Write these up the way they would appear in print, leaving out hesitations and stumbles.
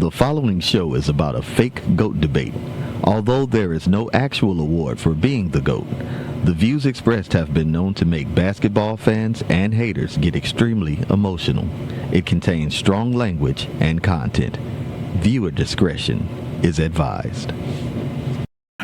The following show is about a fake GOAT debate. Although there is no actual award for being the GOAT, the views expressed have been known to make basketball fans and haters get extremely emotional. It contains strong language and content. Viewer discretion is advised.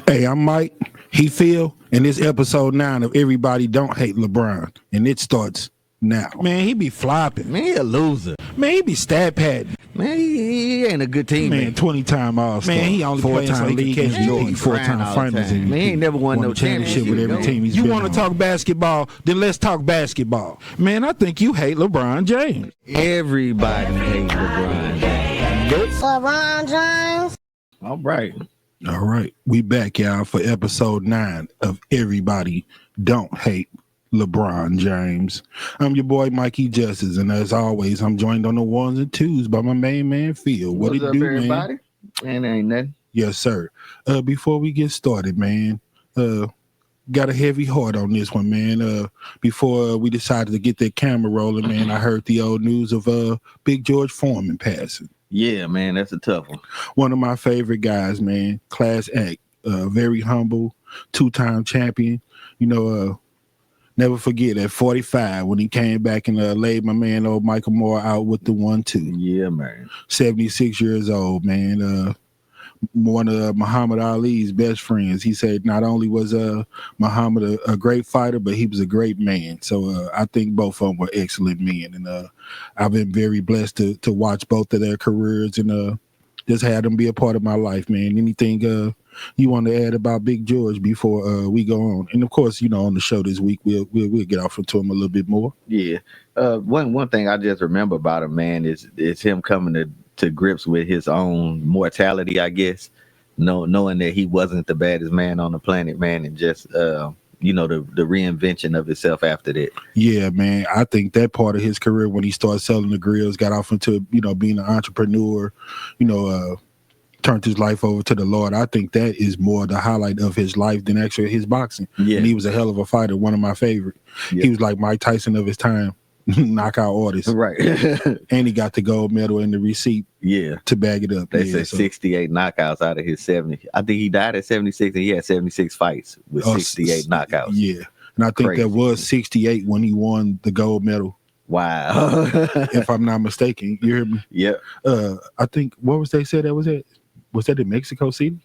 Hey, I'm Mike. He Phil, and this episode 9 of Everybody Don't Hate LeBron, and it starts now. Man, he be flopping. Man, he a loser. Man, he be stat padding. Man, he ain't a good team. Man, 20-time All-Star. Man, he only playing so he can catch Jordan. 4-time finals. Man, he ain't never won no championship with every team he's been on. You want to talk basketball? Then let's talk basketball. Man, I think you hate LeBron James. Everybody hates LeBron James. LeBron James. All right. All right. We back, y'all, for episode 9 of Everybody Don't Hate LeBron James. I'm your boy Mikey Justice, and as always, I'm joined on the ones and twos by my main man Phil. What it do, everybody? Man, ain't nothing. Yes, sir. Before we get started, man, got a heavy heart on this one, man. Before we decided to get that camera rolling, man, I heard the old news of Big George Foreman passing. Yeah, man, that's a tough one. One of my favorite guys, man. Class act, very humble, 2-time champion. You know, never forget at 45 when he came back and laid my man old Michael Moore out with the 1-2. Yeah, man. 76 years old, man. One of Muhammad Ali's best friends. He said not only was Muhammad a great fighter, but he was a great man. So I think both of them were excellent men. And I've been very blessed to watch both of their careers and just had them be a part of my life, man. Anything you want to add about Big George before we go on? And of course, you know, on the show this week, we'll get off into him a little bit more. Yeah. One thing I just remember about him, man, is him coming to grips with his own mortality, I guess. Knowing that he wasn't the baddest man on the planet, man, and just the reinvention of himself after that. Yeah, man. I think that part of his career when he started selling the grills, got off into, being an entrepreneur, turned his life over to the Lord. I think that is more the highlight of his life than actually his boxing. Yeah. And he was a hell of a fighter, one of my favorite. Yeah. He was like Mike Tyson of his time, knockout artist. Right. And he got the gold medal and the receipt to back it up. They said 68 knockouts out of his 70. I think he died at 76 and he had 76 fights with 68 knockouts. Yeah. And I think that was 68 when he won the gold medal. Wow. If I'm not mistaken. You hear me? Yeah. I think, what was they said that was it? Was that in Mexico City?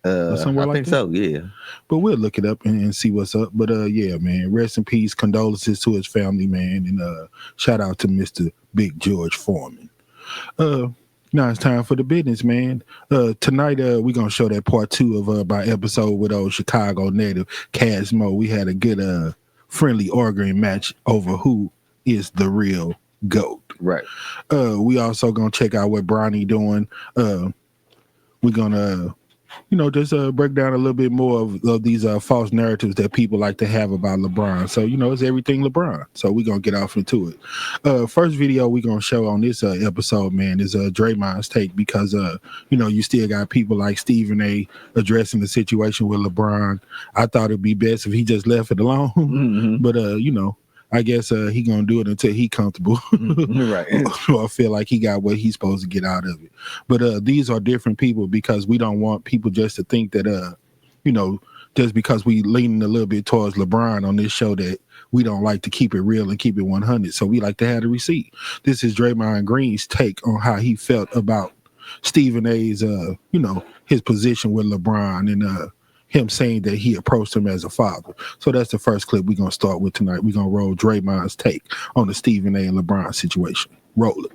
Or somewhere I think so, yeah. But we'll look it up and see what's up. But yeah, man, rest in peace. Condolences to his family, man. And shout out to Mr. Big George Foreman. Now it's time for the business, man. Tonight, we're going to show that part 2 of my episode with old Chicago native Casmo. We had a good friendly arguing match over who is the real GOAT. Right. We also going to check out what Bronny doing. We're going to, just break down a little bit more of these false narratives that people like to have about LeBron. So, it's everything LeBron. So we're going to get off into it. First video we're going to show on this episode, man, is Draymond's take because, you still got people like Stephen A. addressing the situation with LeBron. I thought it'd be best if he just left it alone. Mm-hmm. But, I guess he gonna do it until he comfortable. Right. Or feel like he got what he's supposed to get out of it. But these are different people because we don't want people just to think that just because we leaning a little bit towards LeBron on this show that we don't like to keep it real and keep it 100. So we like to have the receipt. This is Draymond Green's take on how he felt about Stephen A's his position with LeBron and him saying that he approached him as a father. So that's the first clip we're going to start with tonight. We're going to roll Draymond's take on the Stephen A. and LeBron situation. Roll it.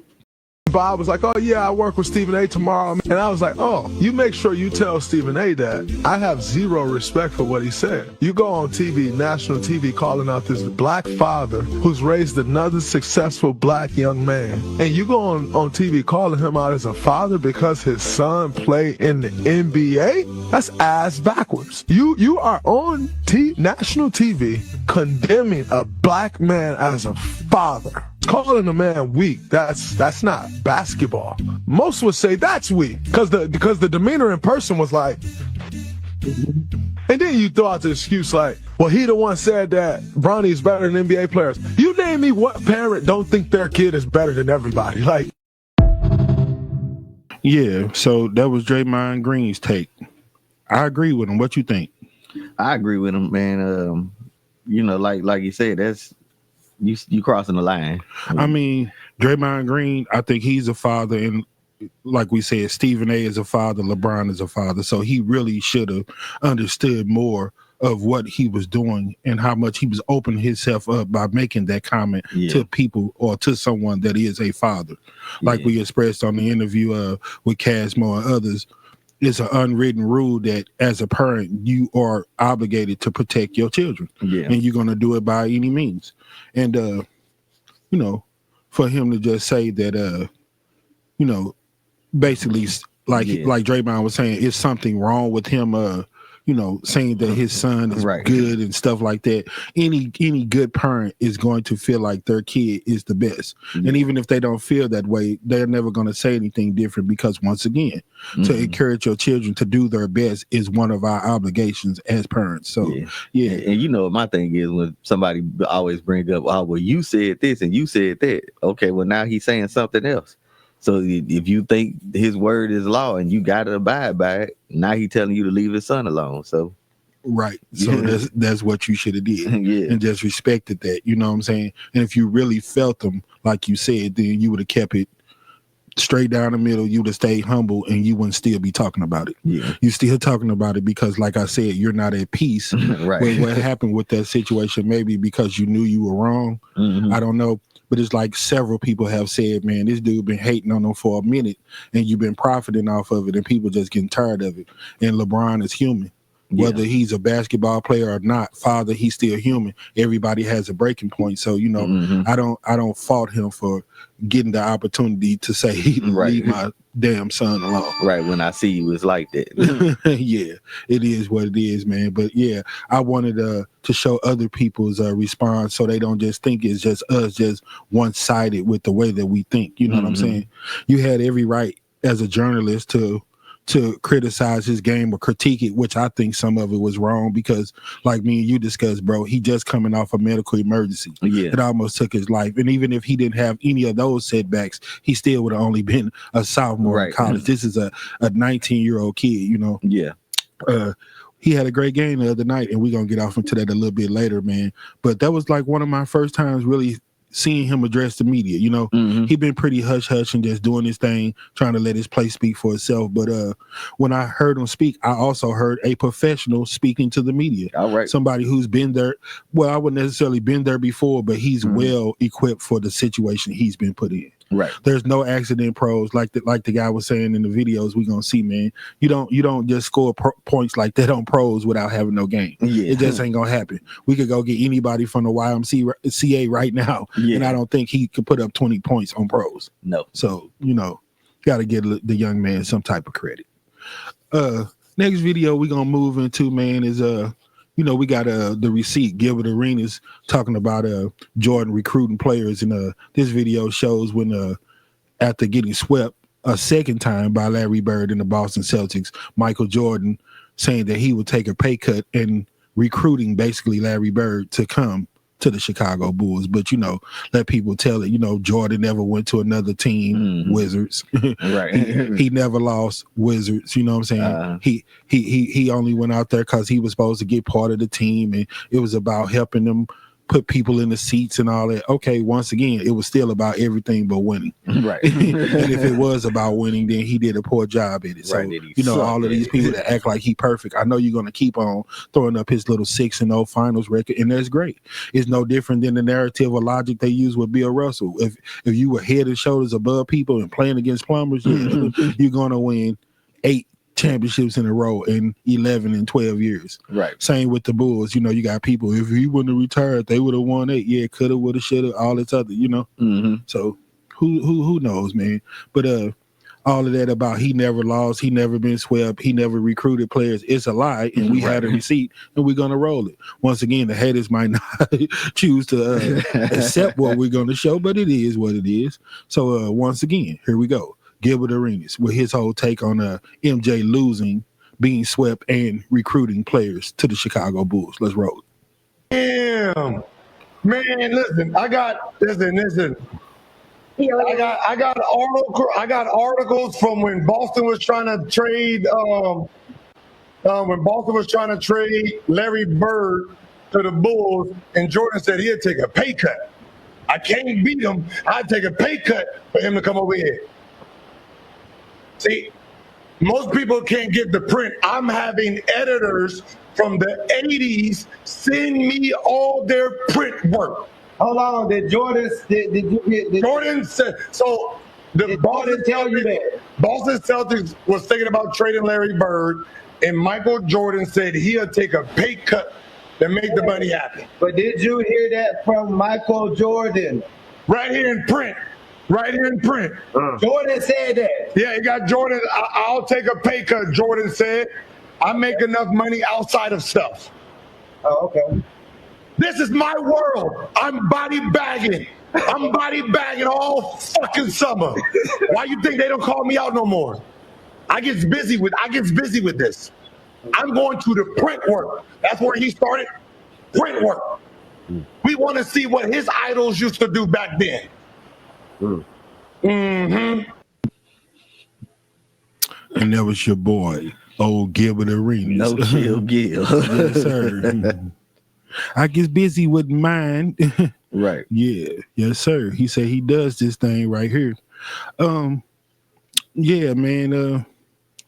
Bob was like, oh yeah, I work with Stephen A. tomorrow. And I was like, oh, you make sure you tell Stephen A. that. I have zero respect for what he said. You go on TV, national TV, calling out this black father who's raised another successful black young man. And you go on TV calling him out as a father because his son played in the NBA? That's ass backwards. You are on national TV condemning a black man as a father. Calling a man weak, that's not basketball. Most would say that's weak because the demeanor in person was like, and then you throw out the excuse like, well, he the one said that Bronny is better than NBA players. You name me what parent don't think their kid is better than everybody. Like, Yeah, so that was Draymond Green's take. I agree with him. What you think? I agree with him, man. Like you said, that's you crossing the line. I mean, Draymond Green, I think he's a father, and like we said, Stephen A is a father, LeBron is a father, so he really should have understood more of what he was doing and how much he was opening himself up by making that comment to people or to someone that is a father. Like we expressed on the interview with Casmo and others, it's an unwritten rule that as a parent, you are obligated to protect your children. And you're going to do it by any means. And, for him to just say that, basically like Draymond was saying, is something wrong with him saying that his son is good and stuff like that. Any good parent is going to feel like their kid is the best. And even if they don't feel that way, they're never going to say anything different, because once again, to encourage your children to do their best is one of our obligations as parents. So And my thing is, when somebody always bring up, oh, well, you said this and you said that. Okay, well, now he's saying something else. So if you think his word is law and you got to abide by it, now he's telling you to leave his son alone. So so that's what you should have did. And just respected that. You know what I'm saying? And if you really felt them, like you said, then you would have kept it straight down the middle. You would have stayed humble, and you wouldn't still be talking about it. You still talking about it because, like I said, you're not at peace with what happened with that situation. Maybe because you knew you were wrong. I don't know. But it's like several people have said, man, this dude been hating on them for a minute, and you've been profiting off of it, and people just getting tired of it. And LeBron is human. Whether he's a basketball player or not, father, he's still human. Everybody has a breaking point. So, I don't fault him for getting the opportunity to say, leave my damn son alone. Right, when I see you, it's like that. It is what it is, man. But I wanted to show other people's response, so they don't just think it's just us, just one-sided with the way that we think. You know what I'm saying? You had every right as a journalist to criticize his game or critique it, which I think some of it was wrong, because like me and you discussed, bro, he just coming off a medical emergency. It almost took his life. And even if he didn't have any of those setbacks, he still would have only been a sophomore in college. This is a 19-year-old kid, he had a great game the other night, and we're going to get off into that a little bit later, man. But that was like one of my first times really seeing him address the media. He been pretty hush-hush and just doing his thing, trying to let his play speak for itself. But when I heard him speak, I also heard a professional speaking to the media. Somebody who's been there. Well, I wouldn't necessarily been there before, but he's well equipped for the situation he's been put in. There's no accident pros, like the guy was saying in the videos we're gonna see, man. You don't just score points like that on pros without having no game. It just ain't gonna happen. We could go get anybody from the YMCA right now, and I don't think he could put up 20 points on pros. No. So got to give the young man some type of credit. Next video we're gonna move into, man, is we got the receipt. Gilbert Arenas talking about Jordan recruiting players, and this video shows when after getting swept a second time by Larry Bird and the Boston Celtics, Michael Jordan saying that he would take a pay cut and recruiting basically Larry Bird to come to the Chicago Bulls. But let people tell it. Jordan never went to another team. Wizards. He never lost. Wizards. You know what I'm saying? He only went out there because he was supposed to get part of the team, and it was about helping them put people in the seats and all that. Okay, once again, it was still about everything but winning. And if it was about winning, then he did a poor job at it. So all of these people that act like he perfect, I know you're going to keep on throwing up his little 6-0 finals record, and that's great. It's no different than the narrative or logic they use with Bill Russell. If you were head and shoulders above people and playing against plumbers, you're going to win 8 championships in a row in 11 and 12 years. Same with the Bulls. You got people, if he wouldn't have retired, they would have won 8. Coulda, woulda, shoulda, all this other, So who knows, man? But all of that about he never lost, he never been swept, he never recruited players, it's a lie, and we had a receipt, and we're gonna roll it. Once again, the haters might not choose to accept what we're gonna show, but it is what it is. So once again, here we go. Gilbert Arenas with his whole take on MJ losing, being swept, and recruiting players to the Chicago Bulls. Let's roll it. Damn. Man, listen. I got articles from when Boston was trying to trade Larry Bird to the Bulls, and Jordan said he'd take a pay cut. I can't beat him. I'd take a pay cut for him to come over here. See, most people can't get the print. I'm having editors from the 80s send me all their print work. Hold on, did Jordan? Jordan said so. Boston tell you that Boston Celtics was thinking about trading Larry Bird, and Michael Jordan said he'll take a pay cut to make the money happen. But did you hear that from Michael Jordan? Right here in print. Jordan said that. Yeah, he got Jordan. I'll take a pay cut. Jordan said, I make enough money outside of stuff. Oh, okay. This is my world. I'm body bagging all fucking summer. Why you think they don't call me out no more? I gets busy with this. I'm going to the print work. That's where he started. Print work. We want to see what his idols used to do back then. Mm-hmm. And that was your boy, old Gilbert Arenas. No chill, Gil. Yes, sir. I get busy with mine. Right. Yeah. Yes, sir. He said he does this thing right here. Yeah, man.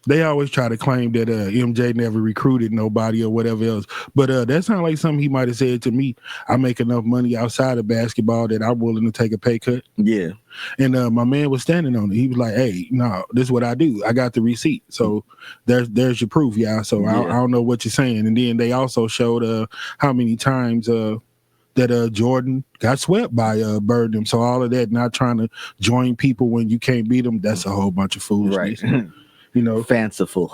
They always try to claim that MJ never recruited nobody or whatever else. But that sounds like something he might have said to me. I make enough money outside of basketball that I'm willing to take a pay cut. Yeah. And my man was standing on it. He was like, hey, no, this is what I do. I got the receipt. So there's your proof, y'all. So I don't know what you're saying. And then they also showed how many times that Jordan got swept by Bird. So all of that, not trying to join people when you can't beat them, that's a whole bunch of foolishness. Right. You know, fanciful.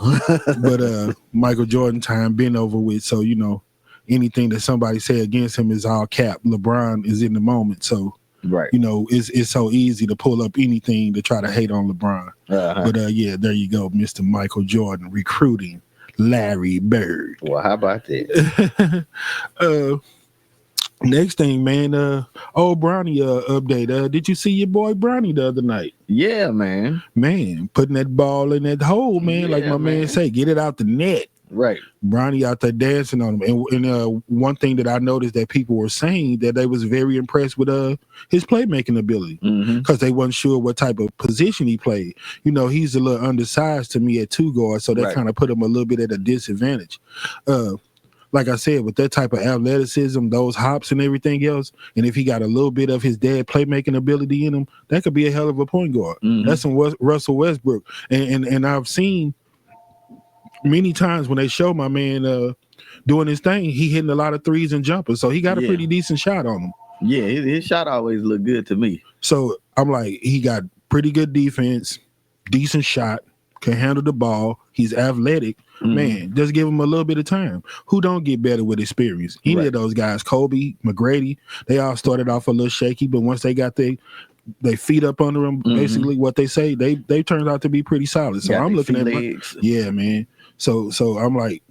But Michael Jordan time been over with, so you know anything that somebody say against him is all cap. LeBron is in the moment, so right. You know it's so easy to pull up anything to try to hate on LeBron. But yeah, there you go, Mr. Michael Jordan recruiting Larry Bird. Well, how about that? Next thing, man, Bronny update. Did you see your boy Bronny the other night? Yeah, man. Man, putting that ball in that hole, man, yeah, like my man say, get it out the net. Right. Bronny out there dancing on him. And one thing that I noticed that people were saying that they was very impressed with his playmaking ability because they wasn't sure what type of position he played. You know, he's a little undersized to me at two guard, so that kind of put him a little bit at a disadvantage. Like I said, with that type of athleticism, those hops and everything else, and if he got a little bit of his dad playmaking ability in him, that could be a hell of a point guard. That's some Russell Westbrook. And I've seen many times when they show my man doing his thing, he hitting a lot of threes and jumpers, so he got a pretty decent shot on him. Yeah, his shot always looked good to me. So I'm like, he got pretty good defense, decent shot, can handle the ball, he's athletic. Man, just give him a little bit of time. Who don't get better with experience? Any of those guys, Kobe, McGrady, they all started off a little shaky, but once they got they feet up under them, basically what they say, they turned out to be pretty solid. So I'm looking at man. So I'm like,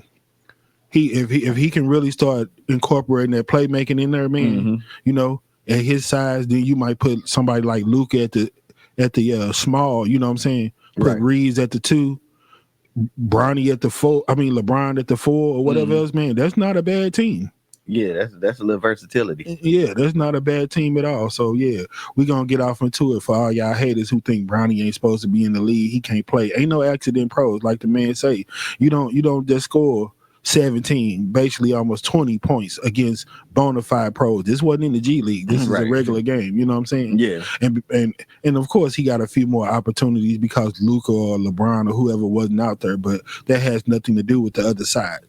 if he can really start incorporating that playmaking in there, man, you know, at his size, then you might put somebody like Luka at the small, you know what I'm saying? Put Reeves at the 2. Bronny at the 4, LeBron at the 4 or whatever else, man. That's not a bad team. Yeah, that's a little versatility. Yeah, that's not a bad team at all. So yeah, we're gonna get off into it for all y'all haters who think Bronny ain't supposed to be in the league. He can't play. Ain't no accident pros, like the man say. You don't just score 17, basically almost 20 points against bona fide pros. This wasn't in the G League. This is a regular game. You know what I'm saying? Yeah. And of course he got a few more opportunities because Luka or LeBron or whoever wasn't out there, but that has nothing to do with the other side.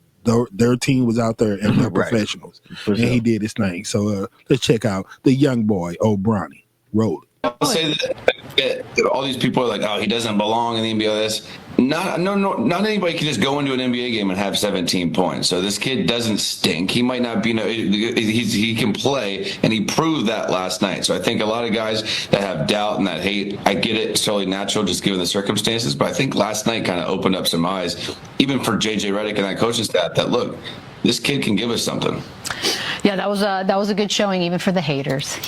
Their team was out there and they're professionals. And he did his thing. So let's check out the young boy, Bronny. Roll it. I'll say that all these people are like, oh, he doesn't belong in the NBA. This not anybody can just go into an NBA game and have 17 points. So this kid doesn't stink. He might not be. He can play, and he proved that last night. So I think a lot of guys that have doubt and that hate, I get it. It's totally natural, just given the circumstances. But I think last night kind of opened up some eyes, even for JJ Redick and that coaching staff. That look, this kid can give us something. Yeah, that was a good showing, even for the haters.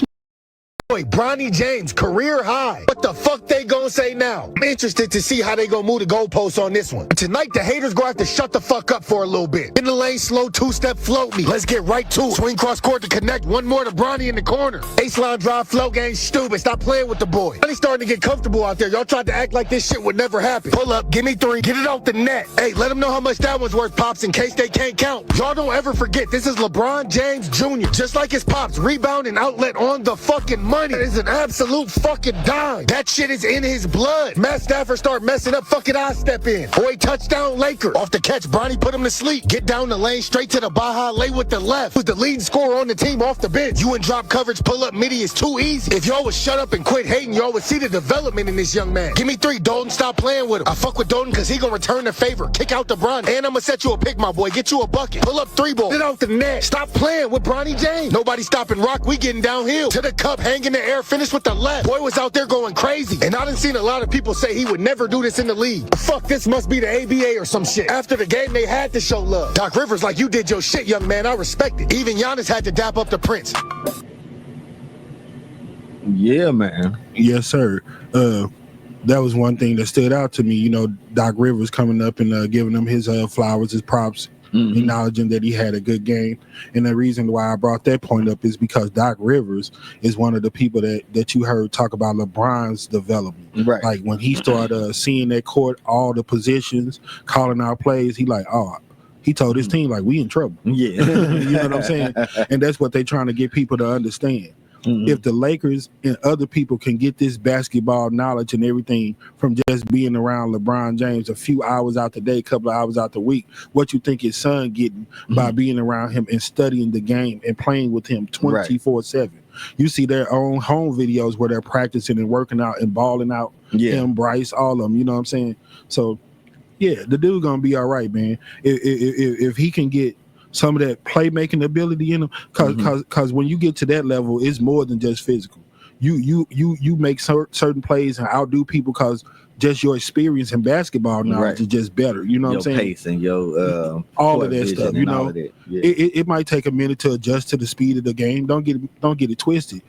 boy, Bronny James, career high. What the fuck they gonna say now? I'm interested to see how they gonna move the goalposts on this one. Tonight, the haters gonna have to shut the fuck up for a little bit. In the lane, slow two-step float me. Let's get right to it. Swing cross court to connect. One more to Bronny in the corner. Ace-line drive float game stupid. Stop playing with the boy. Bronny's starting to get comfortable out there. Y'all tried to act like this shit would never happen. Pull up, give me 3, get it off the net. Hey, let them know how much that one's worth, Pops, in case they can't count. Y'all don't ever forget, this is LeBron James Jr. Just like his Pops, rebound and outlet on the fucking money. That is an absolute fucking dime. That shit is in his blood. Matt Stafford start messing up, fucking I step in. Boy, touchdown Laker. Off the catch, Bronny put him to sleep. Get down the lane, straight to the Baja, lay with the left. Who's the leading scorer on the team off the bench. You in drop coverage, pull up midi is too easy. If y'all would shut up and quit hating, y'all would see the development in this young man. Give me 3, Dalton, stop playing with him. I fuck with Dalton because he gonna return the favor. Kick out the Bronny. And I'm gonna set you a pick, my boy. Get you a bucket. Pull up 3 ball. Get out the net. Stop playing with Bronny James. Nobody stopping Rock. We getting downhill. To the cup, hang in the air, finish with the left. Boy was out there going crazy. And I done seen a lot of people say he would never do this in the league. Fuck, this must be the ABA or some shit. After the game, they had to show love. Doc Rivers like, you did your shit, young man. I respect it. Even Giannis had to dap up the Prince. Yeah, man. Yes, sir. That was one thing that stood out to me. You know, Doc Rivers coming up and giving him his flowers, his props, acknowledging that he had a good game. And the reason why I brought that point up is because Doc Rivers is one of the people that you heard talk about LeBron's development. Right. Like when he started seeing that court, all the positions, calling out plays, he like, oh, he told his team, like, we in trouble. Yeah. You know what I'm saying? And that's what they're trying to get people to understand. If the Lakers and other people can get this basketball knowledge and everything from just being around LeBron James a few hours out the day, a couple of hours out the week, what you think his son getting by being around him and studying the game and playing with him 24/7. You see their own home videos where they're practicing and working out and balling out. Him, Bryce, all of them. You know what I'm saying? So, yeah, the dude gonna be all right, man. If he can get some of that playmaking ability in him, because when you get to that level, it's more than just physical. You make certain plays and outdo people because just your experience in basketball knowledge is just better. You know what I'm saying? Your pace and your all of that stuff. You know, it might take a minute to adjust to the speed of the game. Don't get it twisted.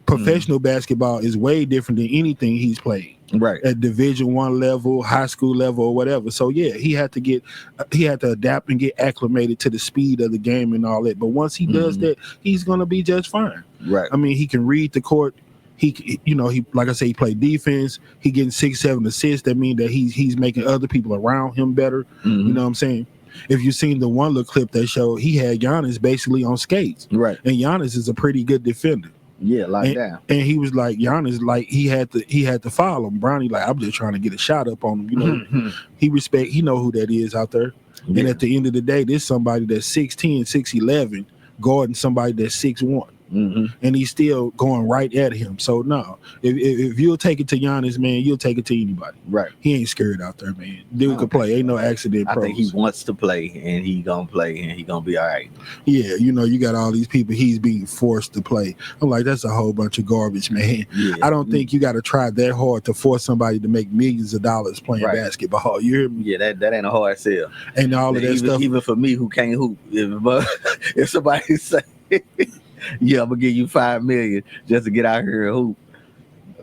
Professional basketball is way different than anything he's played. Right. At Division I level, high school level, or whatever. So yeah, he had to adapt and get acclimated to the speed of the game and all that. But once he does that, he's gonna be just fine. Right. I mean, he can read the court. He like I say, he played defense. He getting 6-7 assists. That means that he's making other people around him better. You know what I'm saying? If you've seen the one little clip that showed, he had Giannis basically on skates. Right. And Giannis is a pretty good defender. Yeah, like that. And he was like, Giannis, like he had to foul him. Bronny, like, I'm just trying to get a shot up on him. You know, he know who that is out there. Yeah. And at the end of the day, there's somebody that's 6'10", 6'11", guarding somebody that's 6'1". And he's still going right at him. So no, if you'll take it to Giannis, man, you'll take it to anybody. Right. He ain't scared out there, man. Dude can play. Ain't no accident. I think he wants to play, and he gonna play, and he gonna be all right. Yeah, you know, you got all these people he's being forced to play. I'm like, that's a whole bunch of garbage, man. Yeah. I don't think you got to try that hard to force somebody to make millions of dollars playing basketball. You hear me? Yeah, that ain't a hard sell. And all of that stuff. Even for me, who can't hoop, if somebody say, yeah, I'm gonna give you $5 million just to get out here and hoop.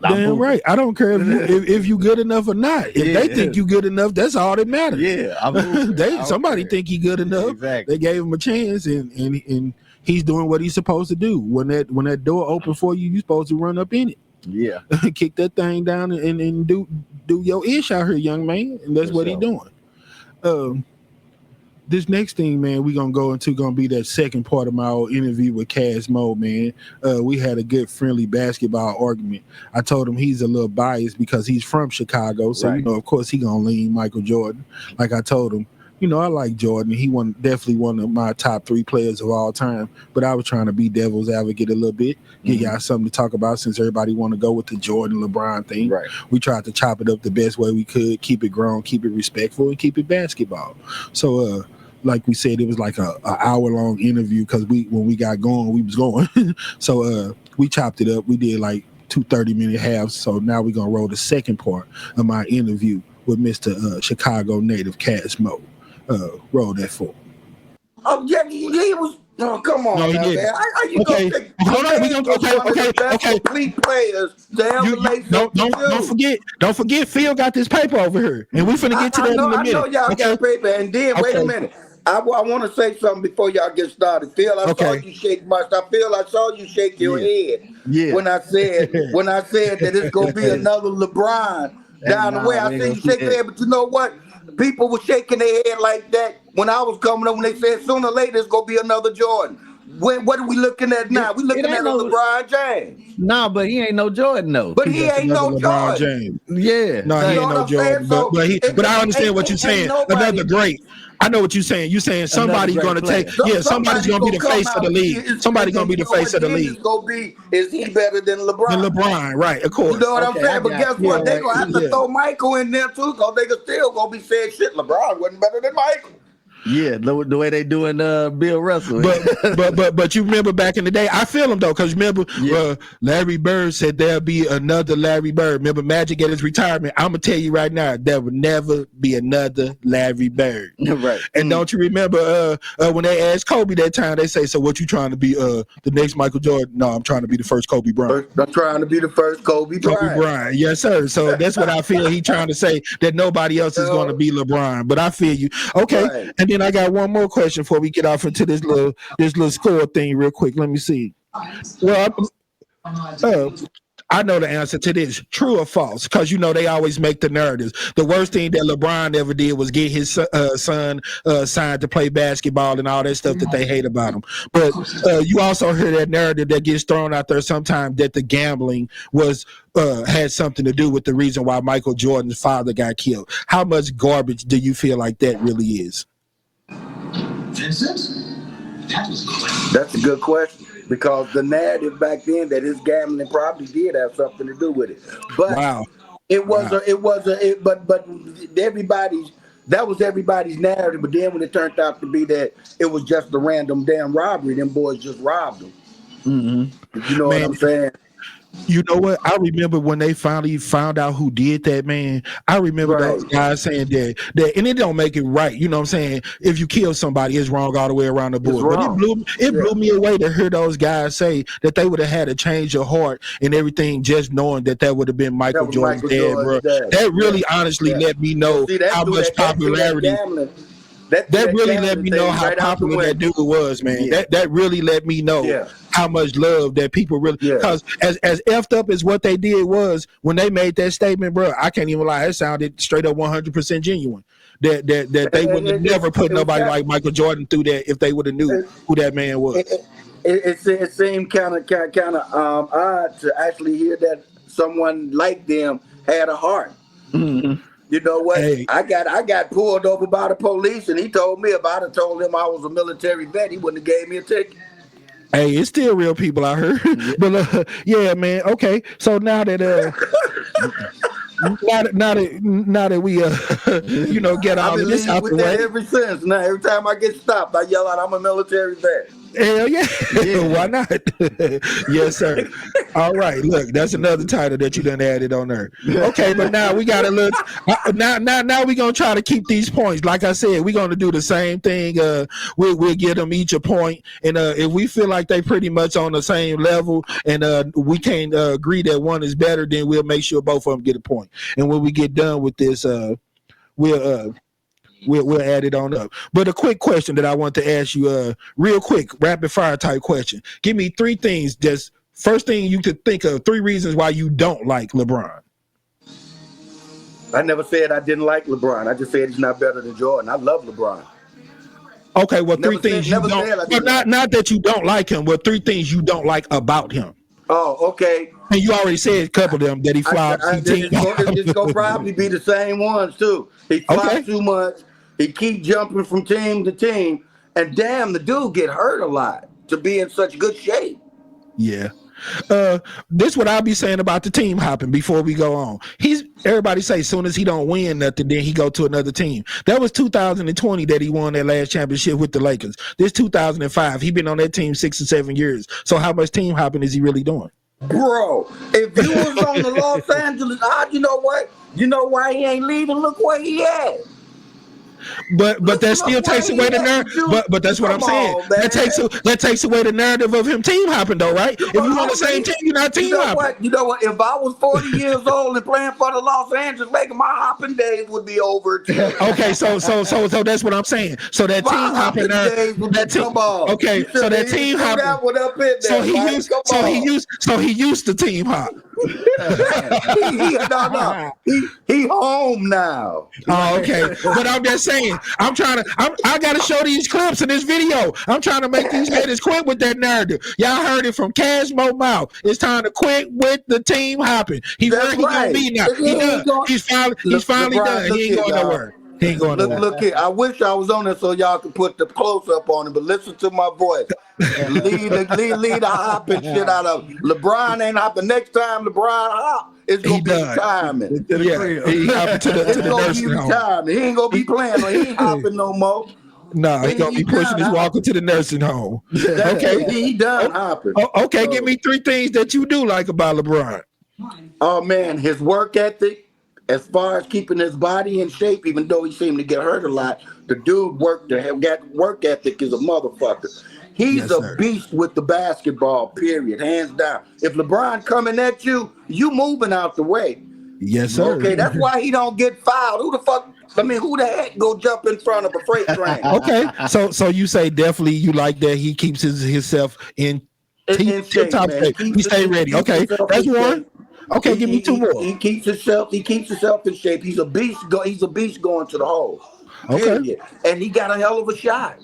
Damn right. I don't care if you good enough or not. If they think you good enough, that's all that matters. Yeah, somebody think he good enough. Exactly. They gave him a chance, and he's doing what he's supposed to do. When that door open for you, you're supposed to run up in it. Yeah, kick that thing down and do your ish out here, young man. And that's what he's doing. This next thing, man, we gonna be that second part of my old interview with Cash Mo, man. We had a good friendly basketball argument. I told him he's a little biased because he's from Chicago, so you know, of course, he gonna lean Michael Jordan. Like I told him, you know, I like Jordan. He definitely one of my top 3 players of all time. But I was trying to be devil's advocate a little bit, give y'all something to talk about since everybody want to go with the Jordan LeBron thing. Right. We tried to chop it up the best way we could, keep it grown, keep it respectful, and keep it basketball. So, like we said, it was like a hour-long interview because when we got going, we was going. So we chopped it up. We did like 2 30-minute halves. So now we're going to roll the second part of my interview with Mr. Chicago native Cash Mo. Roll that for. Oh, yeah, he was No, come on, No, he now, didn't. man. How you Okay, gonna take hold on. We gonna okay. complete players to emulate Don't forget. Phil got this paper over here, and we finna get to that in a minute. I know y'all got paper, and then wait a minute. I want to say something before y'all get started. Phil, I saw you shake I saw you shake your head when I said that it's gonna be another LeBron down the way. I seen you shake your head, but you know what? People were shaking their head like that when I was coming up when they said sooner or later it's gonna be another Jordan. What are we looking at now? We looking at LeBron James. Nah, but he ain't no Jordan though. But he ain't no LeBron Jordan. James. Yeah. No, he ain't no Jordan. But I understand what you're saying. Another great. I know what you're saying. You're saying somebody's going to take. Somebody's going to be the face of the league. Somebody's going to be the face of the league. Is he better than LeBron? LeBron, right? Of course. You know what I'm saying? But guess what? They're going to have to throw Michael in there too, because they're still going to be saying shit. LeBron wasn't better than Michael. Yeah, the way they doing Bill Russell. But you remember back in the day, I feel him though, because remember Larry Bird said there'll be another Larry Bird. Remember Magic at his retirement? I'm gonna tell you right now, there will never be another Larry Bird. Right. And don't you remember when they asked Kobe that time, they say, so what you trying to be the next Michael Jordan? No, I'm trying to be the first Kobe Bryant. I'm trying to be the first Kobe Bryant. Yes, sir. So that's what I feel he trying to say, that nobody else is going to be LeBron. But I feel you. Okay. Right. And then I got one more question before we get off into this little score thing real quick. Let me see. Well, I know the answer to this. True or false? Because they always make the narratives. The worst thing that LeBron ever did was get his son signed to play basketball and all that stuff that they hate about him. But you also hear that narrative that gets thrown out there sometimes that the gambling was had something to do with the reason why Michael Jordan's father got killed. How much garbage do you feel like that really is? That's a good question, because the narrative back then that his gambling probably did have something to do with it. But but everybody's, that was everybody's narrative. But then when it turned out to be that it was just a random damn robbery, them boys just robbed them. Mm-hmm. You know what I'm saying? You know what? I remember when they finally found out who did that, man. I remember those guys saying that, and it don't make it right. You know what I'm saying? If you kill somebody, it's wrong all the way around the board. But it blew me away to hear those guys say that they would have had to change your heart and everything just knowing that would have been Michael Jordan's dad, bro. That really honestly let me know how much popularity. That really let me know how popular that dude was, man. That really let me know how much love that people really, because as effed up as what they did was when they made that statement, bro, I can't even lie, it sounded straight up 100% genuine. That they would have never put nobody like Michael Jordan through that if they would have knew who that man was. It seemed kind of odd to actually hear that someone like them had a heart. Mm-hmm. You know what? Hey. I got pulled over by the police, and he told me about it. Told him I was a military vet. He wouldn't have gave me a ticket. Hey, it's still real people out here. But yeah, man. Okay, so now that now that we get all of this out the way. Ever since now, every time I get stopped, I yell out, "I'm a military vet." Hell yeah. Why not? Yes, sir. All right. Look, that's another title that you done added on there. Okay, but now we got to look. Now we're going to try to keep these points. Like I said, we're going to do the same thing. We'll give them each a point. And if we feel like they pretty much on the same level and we can't agree that one is better, then we'll make sure both of them get a point. And when we get done with this, We'll add it on up. But a quick question that I want to ask you, real quick, rapid fire type question. Give me three things, just first thing you could think of, 3 reasons why you don't like LeBron. I never said I didn't like LeBron. I just said he's not better than Jordan. I love LeBron. Okay, well, 3 things you don't, but not that you don't like him, but 3 things you don't like about him. Oh, okay. And you already said a couple of them that he flops. It's going to probably be the same ones, too. He flops too much. He keep jumping from team to team, and damn, the dude get hurt a lot to be in such good shape. Yeah. This what I'll be saying about the team hopping before we go on. Everybody say soon as he don't win nothing, then he go to another team. That was 2020 that he won that last championship with the Lakers. This 2005, he been on that team 6 or 7 years. So how much team hopping is he really doing? Bro, if you was on the Los Angeles, you know what? You know why he ain't leaving? Look where he at. But that still takes away the narrative. But that's what I'm saying. That takes away the narrative of him team hopping though, right? If you on the same team, you're not team hopping. You know what? If I was 40 years old and playing for the Los Angeles Lakers, my hopping days would be over too. Okay, so that's what I'm saying. So that team hopping days come on. Okay, so that team hopping. That one up in there, so he used to team hop. He home now. Oh, okay. But I'm just saying, I gotta show these clips in this video. I'm trying to make these haters quit with that narrative. Y'all heard it from Casmo mouth. It's time to quit with the team hopping. He's where he gonna be now. He's finally done. He ain't going nowhere. Look here. I wish I was on it so y'all could put the close up on it, but listen to my voice. lead the hopping shit out of him. LeBron ain't hopping. Next time LeBron hop, it's gonna be retirement. He hopping to the nursing home. He ain't gonna be playing. He ain't hopping no more. No, he gonna be pushing his walker to the nursing home. Okay, he done hopping. Okay, give me 3 things that you do like about LeBron. Oh man, his work ethic. As far as keeping his body in shape, even though he seemed to get hurt a lot, the dude work ethic is a motherfucker. He's a beast with the basketball, period, hands down. If LeBron coming at you, you moving out the way. Yes, sir. Okay, that's why he don't get fouled. Who the heck go jump in front of a freight train? Okay, so you say definitely you like that he keeps himself in top shape. He stay ready. Okay, that's one. Okay, give me 2 more. He keeps himself in shape. He's a beast. He's a beast going to the hole. Okay, and he got a hell of a shot.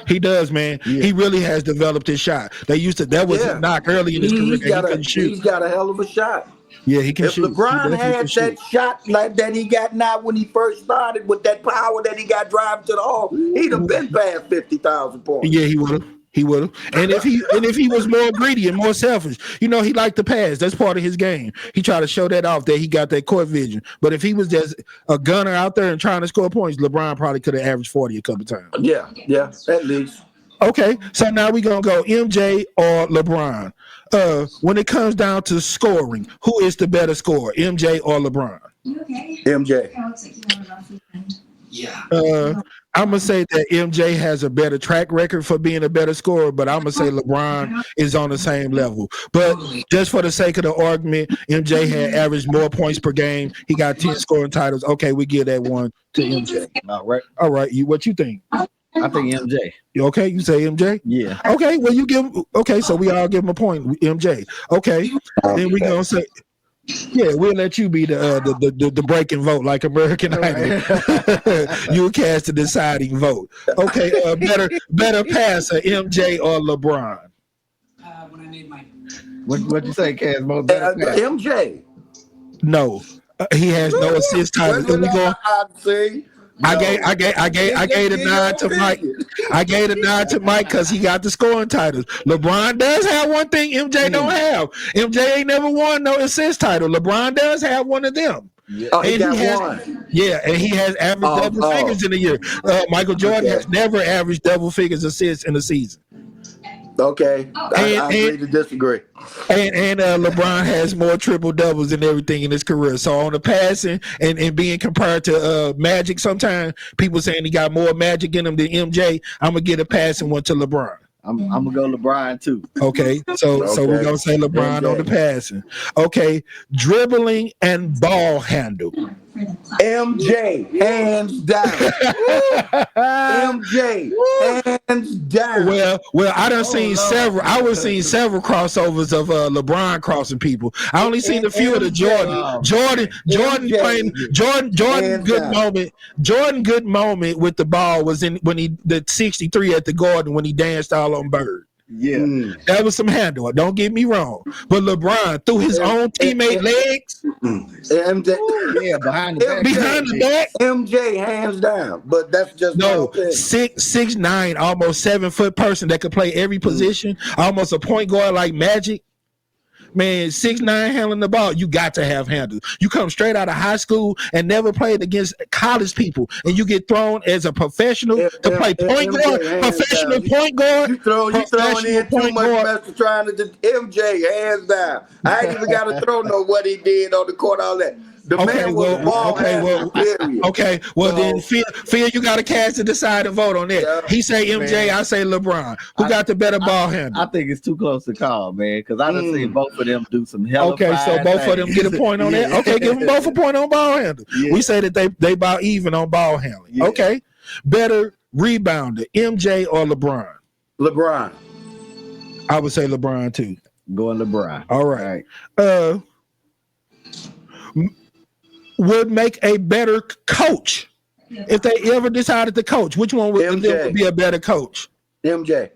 He does, man. Yeah. He really has developed his shot. That was a knock early in his career. He couldn't shoot. He's got a hell of a shot. Yeah, he can shoot. If LeBron had that shot like that he got now when he first started with that power that he got driving to the hole, he'd have been past 50,000 points. Yeah, he would have. He would have. And if he was more greedy and more selfish, he liked to pass. That's part of his game. He tried to show that off that he got that court vision. But if he was just a gunner out there and trying to score points, LeBron probably could have averaged 40 a couple times. Yeah, at least. Okay, so now we're gonna go MJ or LeBron. When it comes down to scoring, who is the better scorer, MJ or LeBron? MJ. Yeah. I'm gonna say that MJ has a better track record for being a better scorer, but I'm gonna say LeBron is on the same level. But just for the sake of the argument, MJ had averaged more points per game. He got 10 scoring titles. Okay, we give that one to MJ. All right. What you think? I think MJ. Okay, you say MJ? Yeah. Okay, well you give. Okay, so we all give him a point. MJ. Okay, then we gonna say. Yeah, we'll let you be the breaking vote like American Idol. You cast the deciding vote. Okay, better passer, MJ or LeBron? When I made my what you say, Casmo? MJ. No, he has no assist titles. I gave a nod to Mike. I gave a nod to Mike because he got the scoring titles. LeBron does have one thing MJ don't have. MJ ain't never won no assist title. LeBron does have one of them. Yeah. Oh, he got one. Yeah, and he has averaged double figures in a year. Michael Jordan has never averaged double figures assists in a season. Okay, I agree to disagree. And LeBron has more triple doubles and everything in his career. So on the passing and being compared to Magic, sometimes people saying he got more Magic in him than MJ. I'm gonna get a passing one to LeBron. I'm gonna go LeBron too. Okay, so we're gonna say LeBron on the passing. Okay, dribbling and ball handle. MJ, hands down. MJ, hands down. Well, I done seen several. I was seeing several crossovers of LeBron crossing people. I only seen a few of the Jordan playing. Jordan good moment. Jordan good moment with the ball was when he the 63 at the Garden when he danced all on Bird. Yeah, that was some handle. Don't get me wrong, but LeBron through his own teammate legs, MJ, behind the back, MJ hands down. But that's just no 6'9", almost 7 foot person that could play every position, almost a point guard like Magic. Man, 6'9" handling the ball, you got to have handles. You come straight out of high school and never played against college people, and you get thrown as a professional to play point guard, professional point guard. You throwing in too much mess to trying to MJ hands down. I ain't even got to throw what he did on the court, all that. Then Phil, you got to cast a deciding vote on that. Yeah. He say MJ, man. I say LeBron. Who got the better ball handle? I think it's too close to call, man, because I done seen both of them do some hell. Okay, so both of them get a point on that. Okay, give them both a point on ball handle. Yeah. We say that they about even on ball handling. Yeah. Okay, better rebounder, MJ or LeBron? LeBron. I would say LeBron too. Going LeBron. All right. Would make a better coach if they ever decided to coach. Which one would be a better coach? MJ.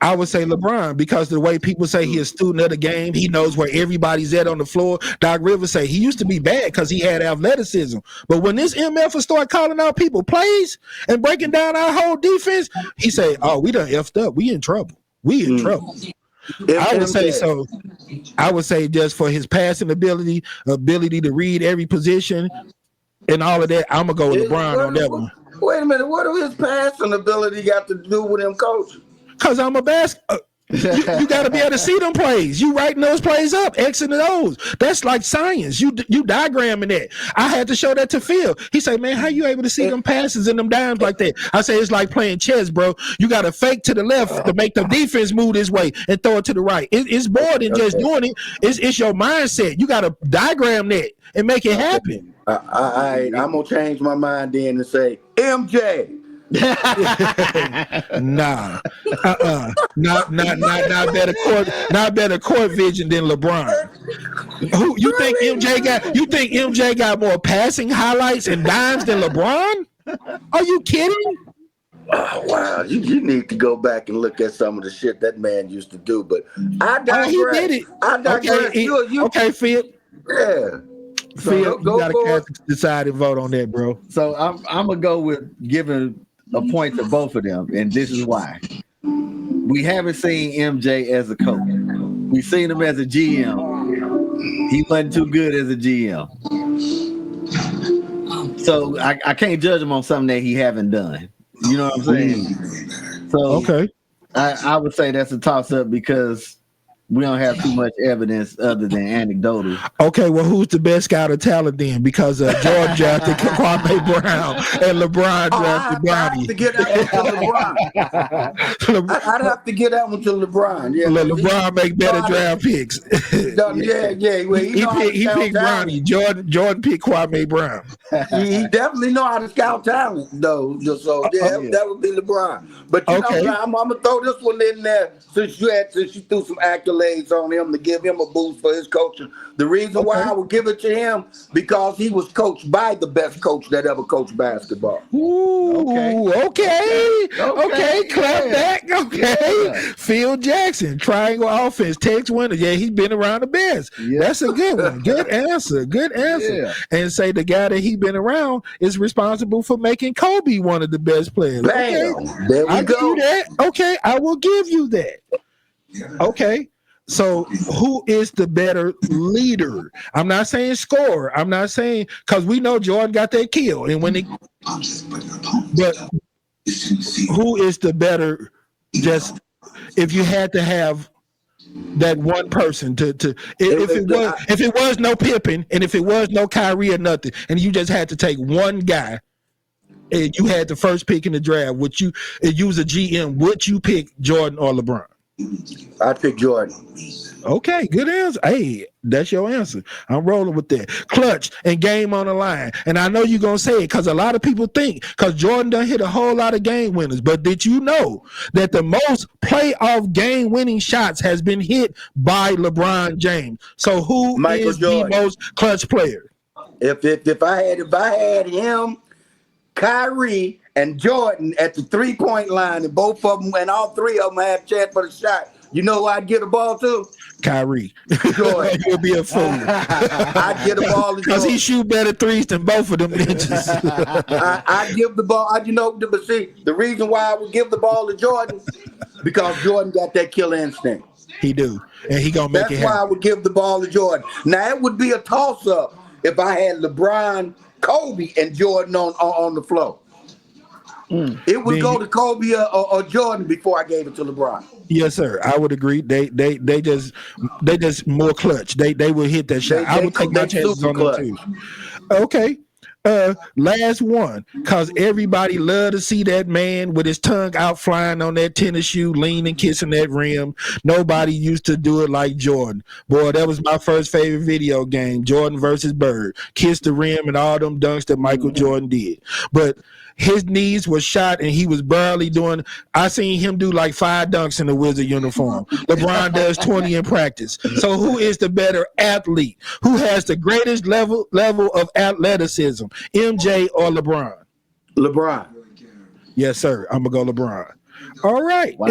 I would say LeBron, because the way people say he's a student of the game, he knows where everybody's at on the floor. Doc Rivers say he used to be bad because he had athleticism, but when this MF start calling out people plays and breaking down our whole defense, he say, "Oh, we done effed up. We in trouble. We in trouble." I would say so. I would say just for his passing ability to read every position and all of that, I'm gonna go with LeBron on that one. Wait a minute, what do his passing ability got to do with him coaching? Because I'm a you got to be able to see them plays. You writing those plays up, X and O's. That's like science. You diagramming that. I had to show that to Phil. He said, "Man, how you able to see them passes and them dimes like that?" I say, "It's like playing chess, bro. You got to fake to the left to make the defense move this way and throw it to the right. It's more than just doing it. It's your mindset. You got to diagram that and make it happen." I'm gonna change my mind then and say MJ. Not better court vision than LeBron. Who you think MJ got? You think MJ got more passing highlights and dimes than LeBron? Are you kidding? Oh, wow, you need to go back and look at some of the shit that man used to do. But I digress. He did it. I digress. Okay, Phil. Yeah. Phil, you gotta cast a decided vote on that, bro. So I'm gonna go with giving a point to both of them, and this is why. We haven't seen MJ as a coach. We've seen him as a GM. He wasn't too good as a GM. So I can't judge him on something that he haven't done. You know what I'm saying? So okay. I would say that's a toss-up because we don't have too much evidence other than anecdotal. Okay, well, who's the best scout of talent then? Because Jordan drafted Kwame Brown and LeBron drafted Bronny. I'd have to get that one to LeBron. Yeah, LeBron make better draft picks. Well, he picked Bronny. Jordan picked Kwame Brown. He definitely know how to scout talent, though. That would be LeBron. But you know, I'm gonna throw this one in there since you threw some accolades on him to give him a boost for his coaching. The reason why I would give it to him, because he was coached by the best coach that ever coached basketball. Okay, clap back. Okay, Phil Jackson, triangle offense, Tex Winter. Yeah, he's been around the best. Yeah. That's a good one. Good answer. Yeah. And say the guy that he been around is responsible for making Kobe one of the best players. Bam. Okay. There we go. Give you that. Okay, I will give you that. Okay. So who is the better leader? I'm not saying scorer. I'm not saying, because we know Jordan got that kill. And but who is the better, just if you had to have that one person if it was no Pippen and if it was no Kyrie or nothing, and you just had to take one guy and you had the first pick in the draft, would you, and you was a GM, would you pick Jordan or LeBron? I'd pick Jordan. Okay, good answer. Hey, that's your answer. I'm rolling with that. Clutch and game on the line. And I know you're going to say it because a lot of people think, because Jordan done hit a whole lot of game winners. But did you know that the most playoff game winning shots has been hit by LeBron James? So who is the most clutch player? If I had him, Kyrie, and Jordan at the 3-point line, and both of them and all three of them had a chance for the shot, you know who I'd get the ball to? Kyrie. Jordan. You'll be a fool. I'd get the ball to because he shoot better threes than both of them bitches. I'd give the ball. But see, the reason why I would give the ball to Jordan, because Jordan got that killer instinct. He do, and he gonna make it happen. That's why I would give the ball to Jordan. Now it would be a toss-up if I had LeBron, Kobe, and Jordan on the floor. It would go to Kobe or Jordan before I gave it to LeBron. Yes, sir. I would agree. They just more clutch. They will hit that shot. I would take my chances on them too. Okay. Last one, cause everybody love to see that man with his tongue out flying on that tennis shoe, leaning, kissing that rim. Nobody used to do it like Jordan. Boy, that was my first favorite video game, Jordan versus Bird. Kiss the rim and all them dunks that Michael Jordan did. But his knees were shot and he was barely doing. I seen him do like 5 dunks in the Wizard uniform. LeBron does 20 in practice. So who is the better athlete? Who has the greatest level of athleticism? MJ or LeBron? LeBron. Yes, sir. I'm gonna go LeBron. All right. Wow.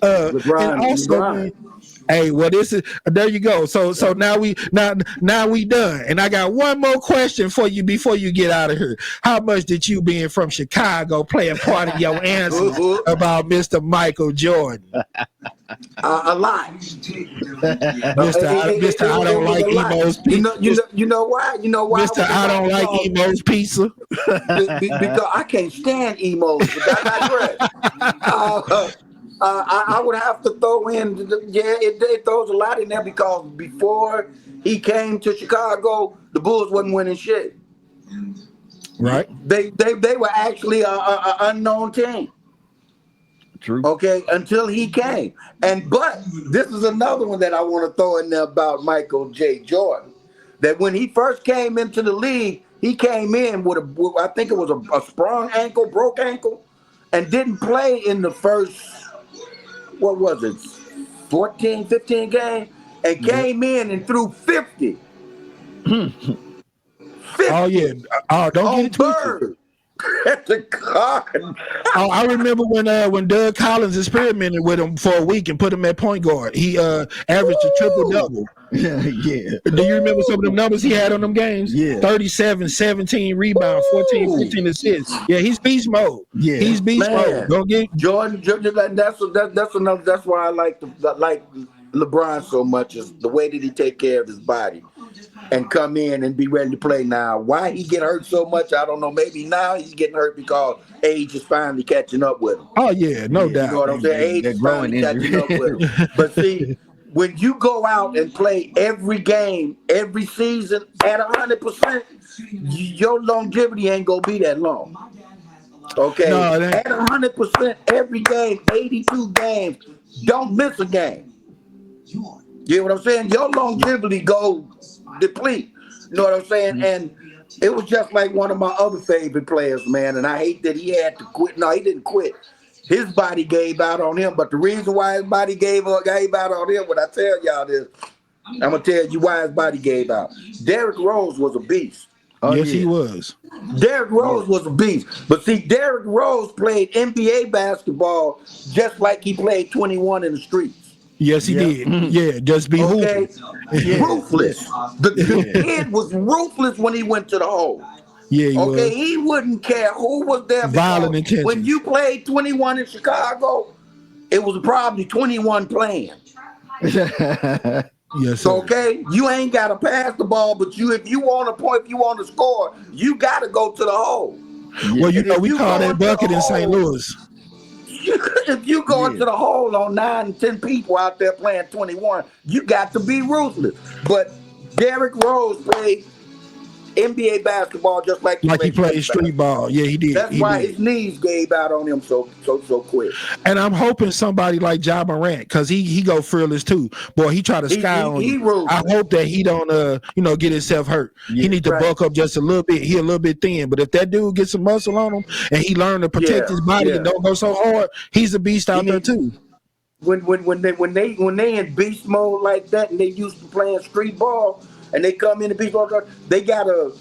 LeBron. And also, LeBron. Hey, well, this is there. You go. So now we done, and I got one more question for you before you get out of here. How much did you, being from Chicago, play a part in your answer about Mr. Michael Jordan? A lot. Mr. I don't like Emo's pizza. You know why? You know why? Mr. I don't like Emo's pizza. Because I can't stand Emo's. But I digress. I would have to throw in, it throws a lot in there because before he came to Chicago, the Bulls wasn't winning shit. Right. They were actually an unknown team. True. Okay, until he came. But this is another one that I want to throw in there about Michael J. Jordan. That when he first came into the league, he came in with I think it was a sprung ankle, broke ankle, and didn't play in the first, what was it, 14, 15 games, and came in and threw 50. 50. Oh, yeah. Oh, don't get it twisted. At the Garden. I remember when Doug Collins experimented with him for a week and put him at point guard. He averaged a triple-double. Yeah. Do you remember some of them numbers he had on them games? Yeah. 37, 17 rebounds, 14, 15 assists. Yeah, he's beast mode. Yeah. He's beast mode. Don't get Jordan. That's another. That's why I like LeBron so much, is the way that he take care of his body and come in and be ready to play. Now, why he get hurt so much, I don't know. Maybe now he's getting hurt because age is finally catching up with him. Oh yeah, no doubt. You know what I'm saying? Age is finally catching up with him. But see, when you go out and play every game, every season at 100%, your longevity ain't gonna be that long. Okay, at 100% every game, 82 games, don't miss a game. You know what I'm saying? Your longevity goes deplete. You know what I'm saying? And it was just like one of my other favorite players, man. And I hate that he had to quit. No, he didn't quit. His body gave out on him. But the reason why his body gave out on him, when I tell y'all this, I'm going to tell you why his body gave out. Derrick Rose was a beast. Oh, yes, he was. Derrick Rose was a beast. But see, Derrick Rose played NBA basketball just like he played 21 in the streets. Yes, he did. Yeah, just be ruthless. The kid was ruthless when he went to the hole. Yeah, he was. He wouldn't care who was there. Violent intentions. When you played 21 in Chicago, it was probably 21 playing. Yes, sir. Okay, you ain't got to pass the ball, but if you want a point, if you want to score, you got to go to the hole. Well, you know, we call that bucket in St. Louis. If you go into the hole on 9 and 10 people out there playing 21, you got to be ruthless. But Derrick Rose played NBA basketball just like he played street ball. Yeah, he did. That's why his knees gave out on him so quick. And I'm hoping somebody like Ja Morant, because he go fearless too. Boy, he try to sky on you. I hope that he don't get himself hurt. He need to bulk up just a little bit. He a little bit thin. But if that dude gets some muscle on him and he learn to protect his body and don't go so hard, he's a beast out there too. When they in beast mode like that and they used to playing street ball, and they come in the beast ball, they gotta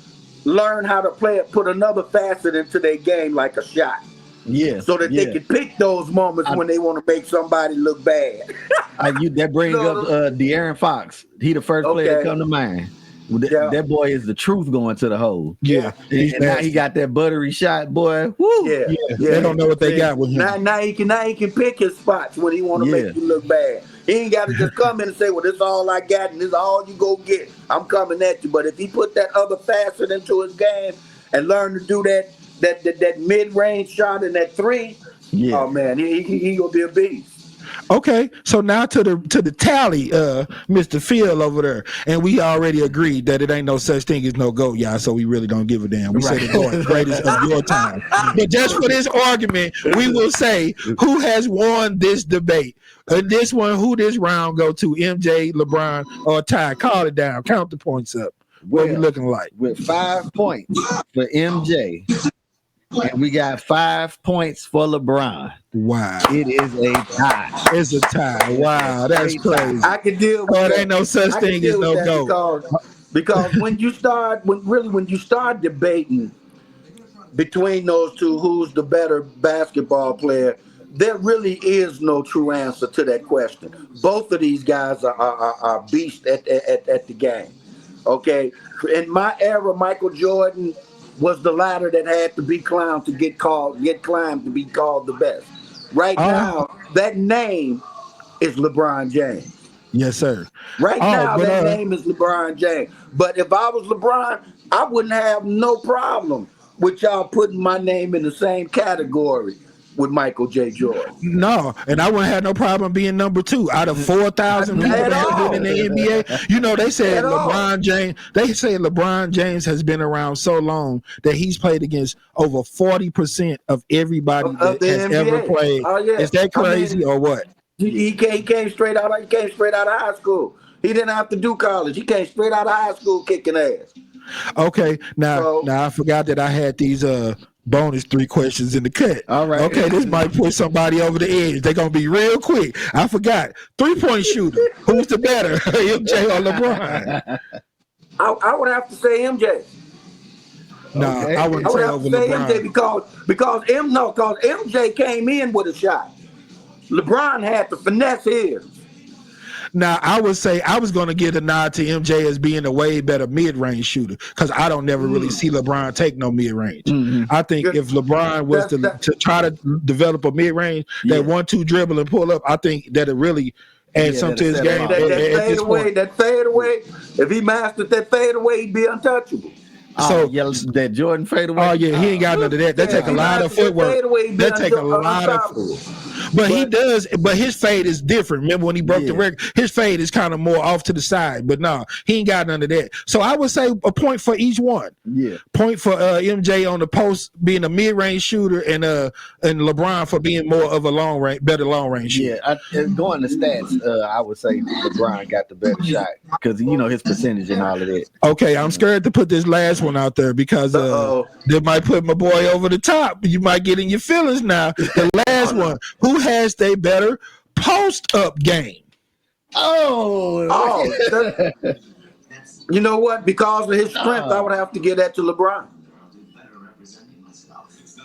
learn how to play it, put another facet into their game like a shot. Yeah. So that they can pick those moments when they want to make somebody look bad. That brings up De'Aaron Fox. He the first player to come to mind. That boy is the truth going to the hole. Yeah. And now he got that buttery shot, boy. Woo. Yeah. They don't know what they got with him. Now he can pick his spots when he want to make you look bad. He ain't got to just come in and say, well, this is all I got and this is all you go get. I'm coming at you. But if he put that other facet into his game and learn to do that mid-range shot and that three, oh man, he gonna be a beast. Okay, so now to the tally, Mr. Phil over there, and we already agreed that it ain't no such thing as no GOAT, y'all. So we really don't give a damn. We say the greatest of your time, but just for this argument, we will say who has won this debate. This one, who this round go to? MJ, LeBron, or Ty? Call it down. Count the points up. What we looking like? With 5 points for MJ. And we got 5 points for LeBron. Wow. It is a tie. It's a tie. Wow, that's crazy. I can deal with that. There ain't no such thing as no GOAT. Because when you start debating between those two, who's the better basketball player, there really is no true answer to that question. Both of these guys are beasts at the game. Okay? In my era, Michael Jordan was the ladder that had to be climbed to get climbed to be called the best. Right now, that name is LeBron James. Yes, sir. Right now, that name is LeBron James. But if I was LeBron, I wouldn't have no problem with y'all putting my name in the same category with Michael J. Jordan. No, and I wouldn't have no problem being number 2 out of 4,000 people that have been in the NBA. You know, they said LeBron James. They say LeBron James has been around so long that he's played against over 40% of everybody that has NBA. ever played. Oh, yeah. Is that crazy or what? He came straight out. He came straight out of high school. He didn't have to do college. He came straight out of high school kicking ass. Okay, now I forgot that I had these bonus 3 questions in the cut. All right. Okay, this might put somebody over the edge. They're gonna be real quick. I forgot. 3-point shooter. Who's the better, MJ or LeBron? I would have to say MJ. No, I wouldn't say over LeBron. MJ because MJ came in with a shot. LeBron had to finesse his. Now, I would say I was going to give a nod to MJ as being a way better mid-range shooter because I don't never really see LeBron take no mid-range. I think if LeBron was to try to develop a mid-range, that 1-2 dribble and pull up, I think that it really adds something to his game. That fade away, if he mastered that fade away, he'd be untouchable. So that Jordan fadeaway. Oh yeah, he ain't got none of that. That take a lot of footwork. That take a lot of. But he does. But his fade is different. Remember when he broke the record? His fade is kind of more off to the side. But no, he ain't got none of that. So I would say a point for each one. Yeah. Point for MJ on the post being a mid-range shooter, and LeBron for being more of a better long-range shooter. Yeah, going to stats, I would say LeBron got the better shot because his percentage and all of that. Okay, I'm scared to put this last one out there because they might put my boy over the top. You might get in your feelings now. The last one, who has their better post-up game? You know what? Because of his strength, I would have to give that to LeBron.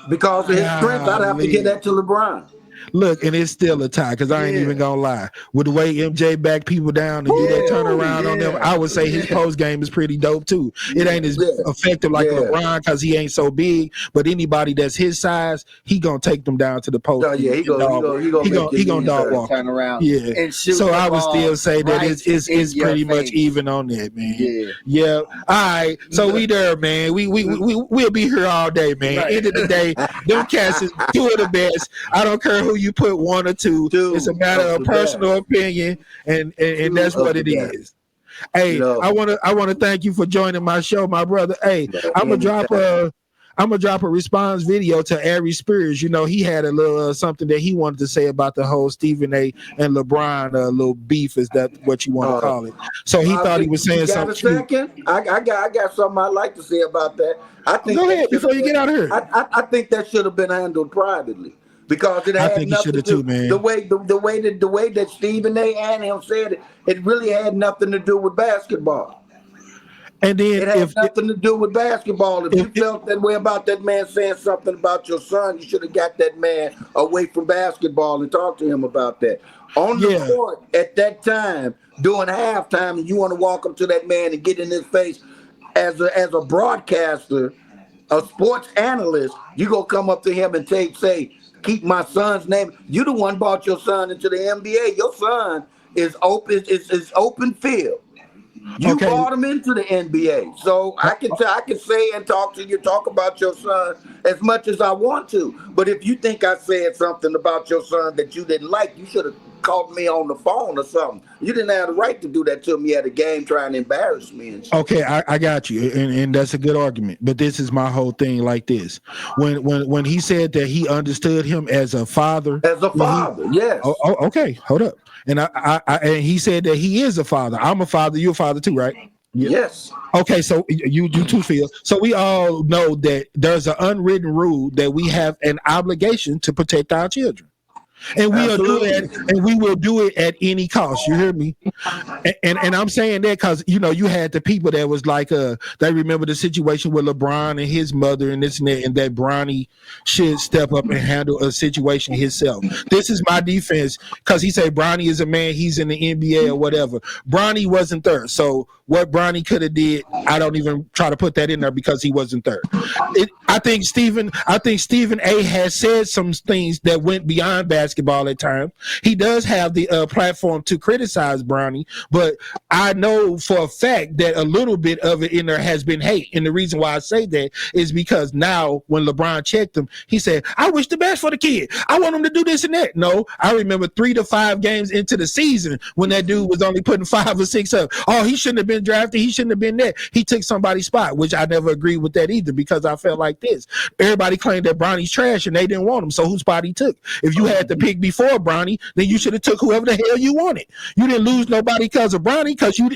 Because of his strength, I'd have to give that to LeBron. Look, and it's still a tie because I ain't even gonna lie. With the way MJ back people down and do that turnaround on them, I would say his post game is pretty dope too. It ain't as effective like LeBron because he ain't so big, but anybody that's his size, he gonna take them down to the post. He gonna dog walk. Turn around. Yeah. So I would still say that it's pretty much even on that, man. Yeah. All right. So we there, man. We'll be here all day, man. End of the day, them cats is 2 of the best. I don't care who you put 1 or 2. It's a matter of personal opinion, and that's what it is. Hey, I want to thank you for joining my show, my brother. Hey, I'm gonna drop a response video to Ari Spears. He had a little something that he wanted to say about the whole Stephen A. and LeBron little beef. Is that what you want to call it? So he thought he was saying something. I got something I'd like to say about that. I think go ahead before you get out of here. I think that should have been handled privately. Because it had nothing to do man. the way that Stephen A. and him said it really had nothing to do with basketball. And then it had nothing to do with basketball. If you felt that way about that man saying something about your son, you should have got that man away from basketball and talked to him about that. On the court at that time, during halftime, and you want to walk up to that man and get in his face as a broadcaster, a sports analyst, you go come up to him and say, keep my son's name. You the one brought your son into the NBA. Your son is open field. You brought him into the NBA, so I can say and talk about your son as much as I want to. But if you think I said something about your son that you didn't like, you should have called me on the phone or something. You didn't have the right to do that to me at a game, trying to embarrass me. And shit. Okay, I got you, and that's a good argument. But this is my whole thing. Like this, when he said that he understood him as a father, yes. Okay, hold up. And and he said that he is a father. I'm a father. You're a father too, right? Yes. Okay, so you too, Phil. So we all know that there's an unwritten rule that we have an obligation to protect our children. And we will do it at any cost. You hear me? And I'm saying that because you had the people that was like they remember the situation with LeBron and his mother and this and that, and that Bronny should step up and handle a situation himself. This is my defense because he said Bronny is a man, he's in the NBA or whatever. Bronny wasn't there. So what Bronny could have did, I don't even try to put that in there because he wasn't there. I think Stephen A has said some things that went beyond basketball at times. He does have the platform to criticize Bronny, but I know for a fact that a little bit of it in there has been hate. And the reason why I say that is because now when LeBron checked him, he said, I wish the best for the kid. I want him to do this and that. No, I remember 3 to 5 games into the season when that dude was only putting 5 or 6 up. Oh, he shouldn't have been drafted. He shouldn't have been there. He took somebody's spot, which I never agreed with that either because I felt like this. Everybody claimed that Bronny's trash and they didn't want him. So whose spot he took? If you had to pick before Bronny, then you should have took whoever the hell you wanted. You didn't lose nobody because of Bronny because you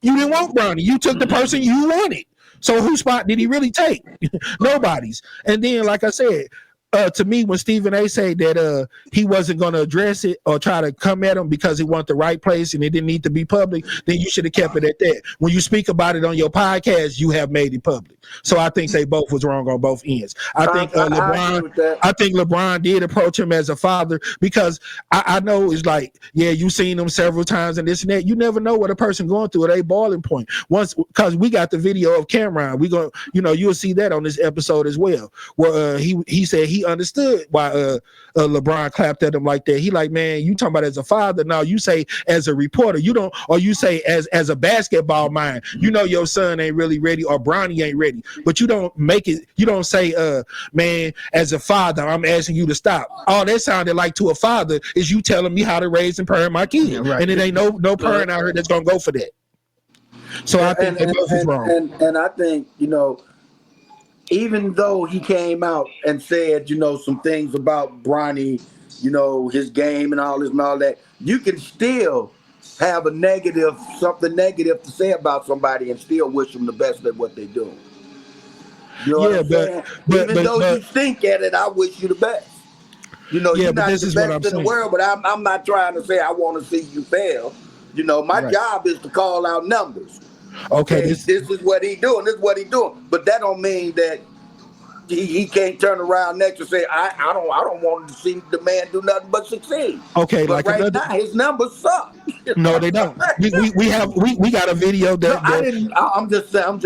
didn't want Bronny. You took the person you wanted. So whose spot did he really take? Nobody's. And then, like I said, to me, when Stephen A said that he wasn't going to address it or try to come at him because he wanted the right place and it didn't need to be public, then you should have kept it at that. When you speak about it on your podcast, you have made it public. So I think they both was wrong on both ends. I think LeBron did approach him as a father because I know it's like, yeah, you've seen him several times and this and that. You never know what a person going through at a boiling point. Once, because we got the video of Cameron, you'll see that on this episode as well, where he said he understood why LeBron clapped at him like that. He like, man, you talking about as a father? No, you say as a reporter. You don't, or you say as a basketball mind. You know your son ain't really ready, or Bronny ain't ready. But you don't make it. You don't say, man, as a father, I'm asking you to stop. All that sounded like to a father is you telling me how to raise and parent my kid, yeah, right. And it ain't no parent out here that's gonna go for that. So I think that both is wrong. And I think even though he came out and said, some things about Bronny, his game and all this and all that, you can still have something negative to say about somebody and still wish them the best at what they do. You know what I'm saying? Even though you stink at it, I wish you the best. You're not the best in the world, but I'm not trying to say I want to see you fail. My job is to call out numbers. Okay, this is what he doing. This is what he doing. But that don't mean that he can't turn around next and say I don't want to see the man do nothing but succeed. Okay, but right now his numbers suck. No, they don't. We got a video that I'm just saying.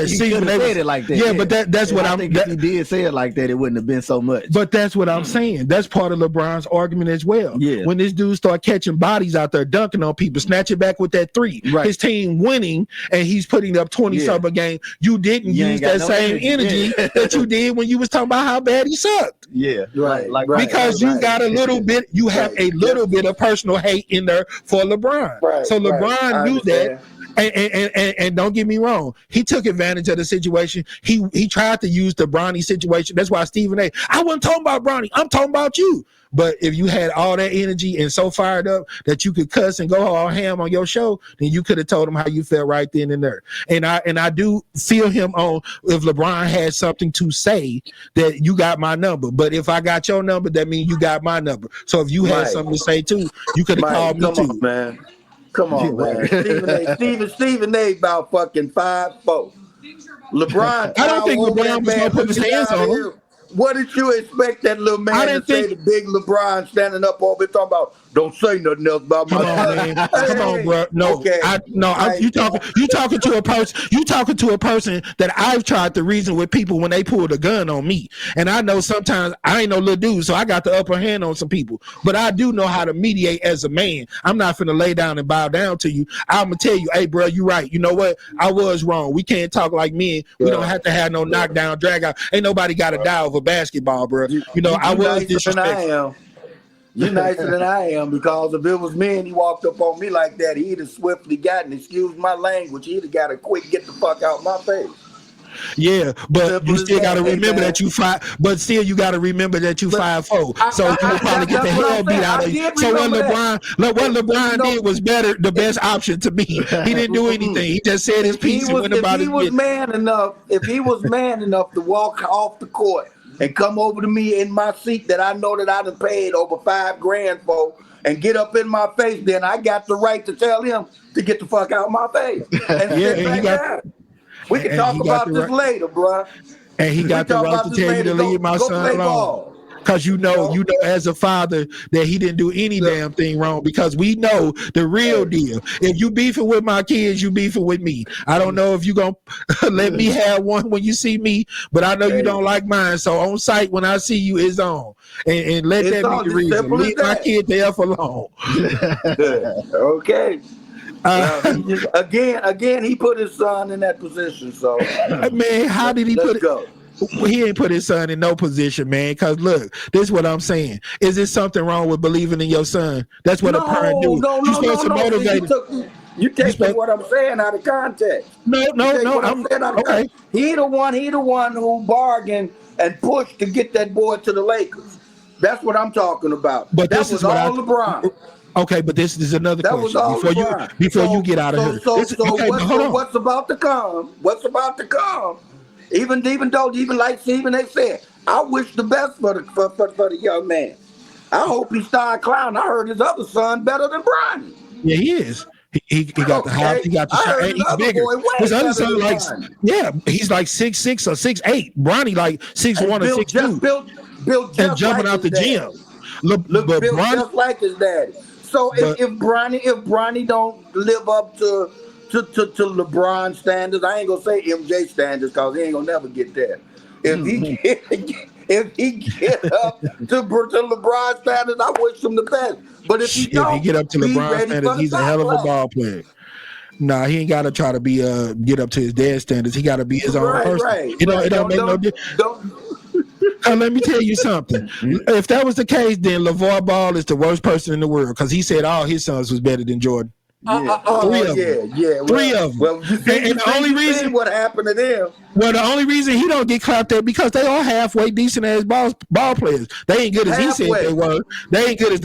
Stephen said it like that. Yeah, but that's what I'm. If he did say it like that, it wouldn't have been so much. But that's what I'm saying. That's part of LeBron's argument as well. Yeah. When this dude start catching bodies out there, dunking on people, snatching back with that 3, right. His team winning, and he's putting up 20-something a game. You didn't use that same energy that you did when you was talking about how bad he sucked. Yeah, right. Because you got a little bit. You have a little bit of personal hate in there for LeBron. Right, so LeBron knew that. And don't get me wrong, he took advantage of the situation. He tried to use the Bronny situation. That's why Stephen A, I wasn't talking about Bronny, I'm talking about you. But if you had all that energy and so fired up that you could cuss and go all ham on your show, then you could have told him how you felt right then and there. And I do feel him on if LeBron had something to say that you got my number. But if I got your number, that means you got my number. So if you had something to say too, you could have called me too. Man. Come on, man. Stephen A about fucking 5'4". LeBron. I don't think LeBron was gonna put his hands on him. What did you expect that little man to say? The big LeBron standing up over there talking about, don't say nothing else about my man. Come on, bro. No, okay. You talking to a person. You talking to a person that I've tried to reason with people when they pulled a gun on me, and I know sometimes I ain't no little dude, so I got the upper hand on some people. But I do know how to mediate as a man. I'm not finna lay down and bow down to you. I'm gonna tell you, hey, bro, you right. You know what? I was wrong. We can't talk like men. We don't have to have no knockdown, drag out. Ain't nobody got to die over basketball, bro. You know, I was disrespectful. You're nicer than I am, because if it was me and he walked up on me like that, he'd have swiftly gotten, excuse my language, he'd have got a quick get the fuck out my face. Yeah, but you still got to remember that you 5. But still, you got to remember that you 5'4". So you will probably get the hell beat out of you. So what LeBron did was better, the best option to me. He didn't do anything. He just said his piece and went about his business. If he was man enough to walk off the court and come over to me in my seat that I know that I done paid over $5,000 for, and get up in my face, then I got the right to tell him to get the fuck out of my face. And we can talk about this later, bro. And he got the right to tell you to leave my son alone. Because you know, as a father that he didn't do any damn thing wrong, because we know the real deal. If you beefing with my kids, you beefing with me. I don't know if you gonna let me have one when you see me, but I know you don't like mine. So on site when I see you, it's on. And let that be the reason. Leave my kid the F alone. Okay. Again, he put his son in that position. So, man, how did he put it? Go. He ain't put his son in no position, man. Because look, this is what I'm saying. Is there something wrong with believing in your son? That's what a parent do. You're supposed to motivate him. You taking what I'm saying out of context. No. Okay. He the one who bargained and pushed to get that boy to the Lakers. That's what I'm talking about. But that was all LeBron. Okay, but this is another question before you get out of here. What's about to come? What's about to come? Even like Stephen A. said, I wish the best for the young man. I hope he started clowning. I heard his other son better than Bronny. Yeah, he is. He got the house. He got the shot. He's bigger. His other son he's like 6'6" or 6'8". Bronny like 6'1" or 6'2". Built and jumping out the gym. Look built Bronny, just like his daddy. So if Bronny don't live up to LeBron standards, I ain't gonna say MJ standards, because he ain't gonna never get there. If he get up to LeBron standards, I wish him the best. But if he get up to LeBron standards, he's a hell of a ball player. Nah, he ain't got to try to be get up to his dad's standards. He got to be his own person. Right. It don't make no difference. Let me tell you something. If that was the case, then LeVar Ball is the worst person in the world, because he said all his sons was better than Jordan. Three of them. Well, the only reason what happened to them. Well, the only reason he don't get clapped at because they all halfway decent as ball players. They ain't good as he said they were. They ain't good as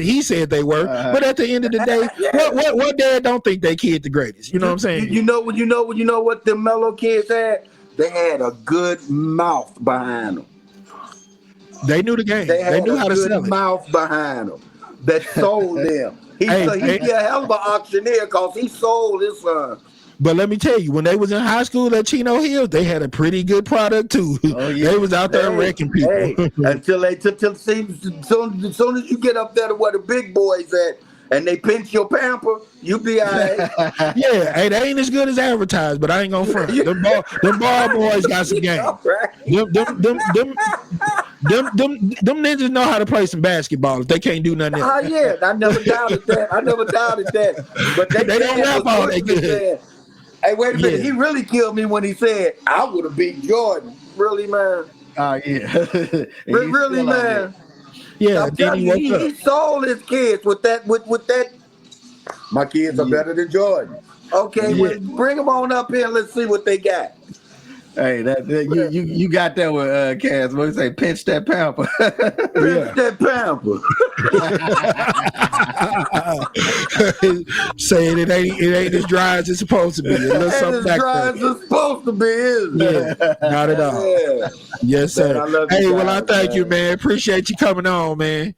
he said they were. But at the end of the day, what dad don't think they kid the greatest? You know what I'm saying? You know what the Mellow kids had? They had a good mouth behind them. They knew the game. They knew how to sell it. They had a good mouth behind them that sold them. He'd be a hell of an auctioneer, because he sold his son. But let me tell you, when they was in high school at Chino Hills, they had a pretty good product too. They was out there wrecking people. Until as soon as you get up there to where the big boys at, and they pinch your pamper, you be all right. Yeah, hey, they ain't as good as advertised, but I ain't gonna front. Them ball boys got some game. Them ninjas know how to play some basketball if they can't do nothing else. Yeah, I never doubted that. But they don't rap all that good. Hey, wait a minute. He really killed me when he said, I would have beat Jordan. Really, man? Yeah. Really, man? Yeah, he sold his kids with that. My kids are better than Jordan. Okay, well, bring them on up here and let's see what they got. Hey, you got that with Cass. What do you say? Pinch that pamper. Pinch that pamper. Saying it ain't as dry as it's supposed to be. It ain't as dry as it's supposed to be, is it? Yeah, not at all. Yeah. Yes, sir. I thank you, man. Appreciate you coming on, man.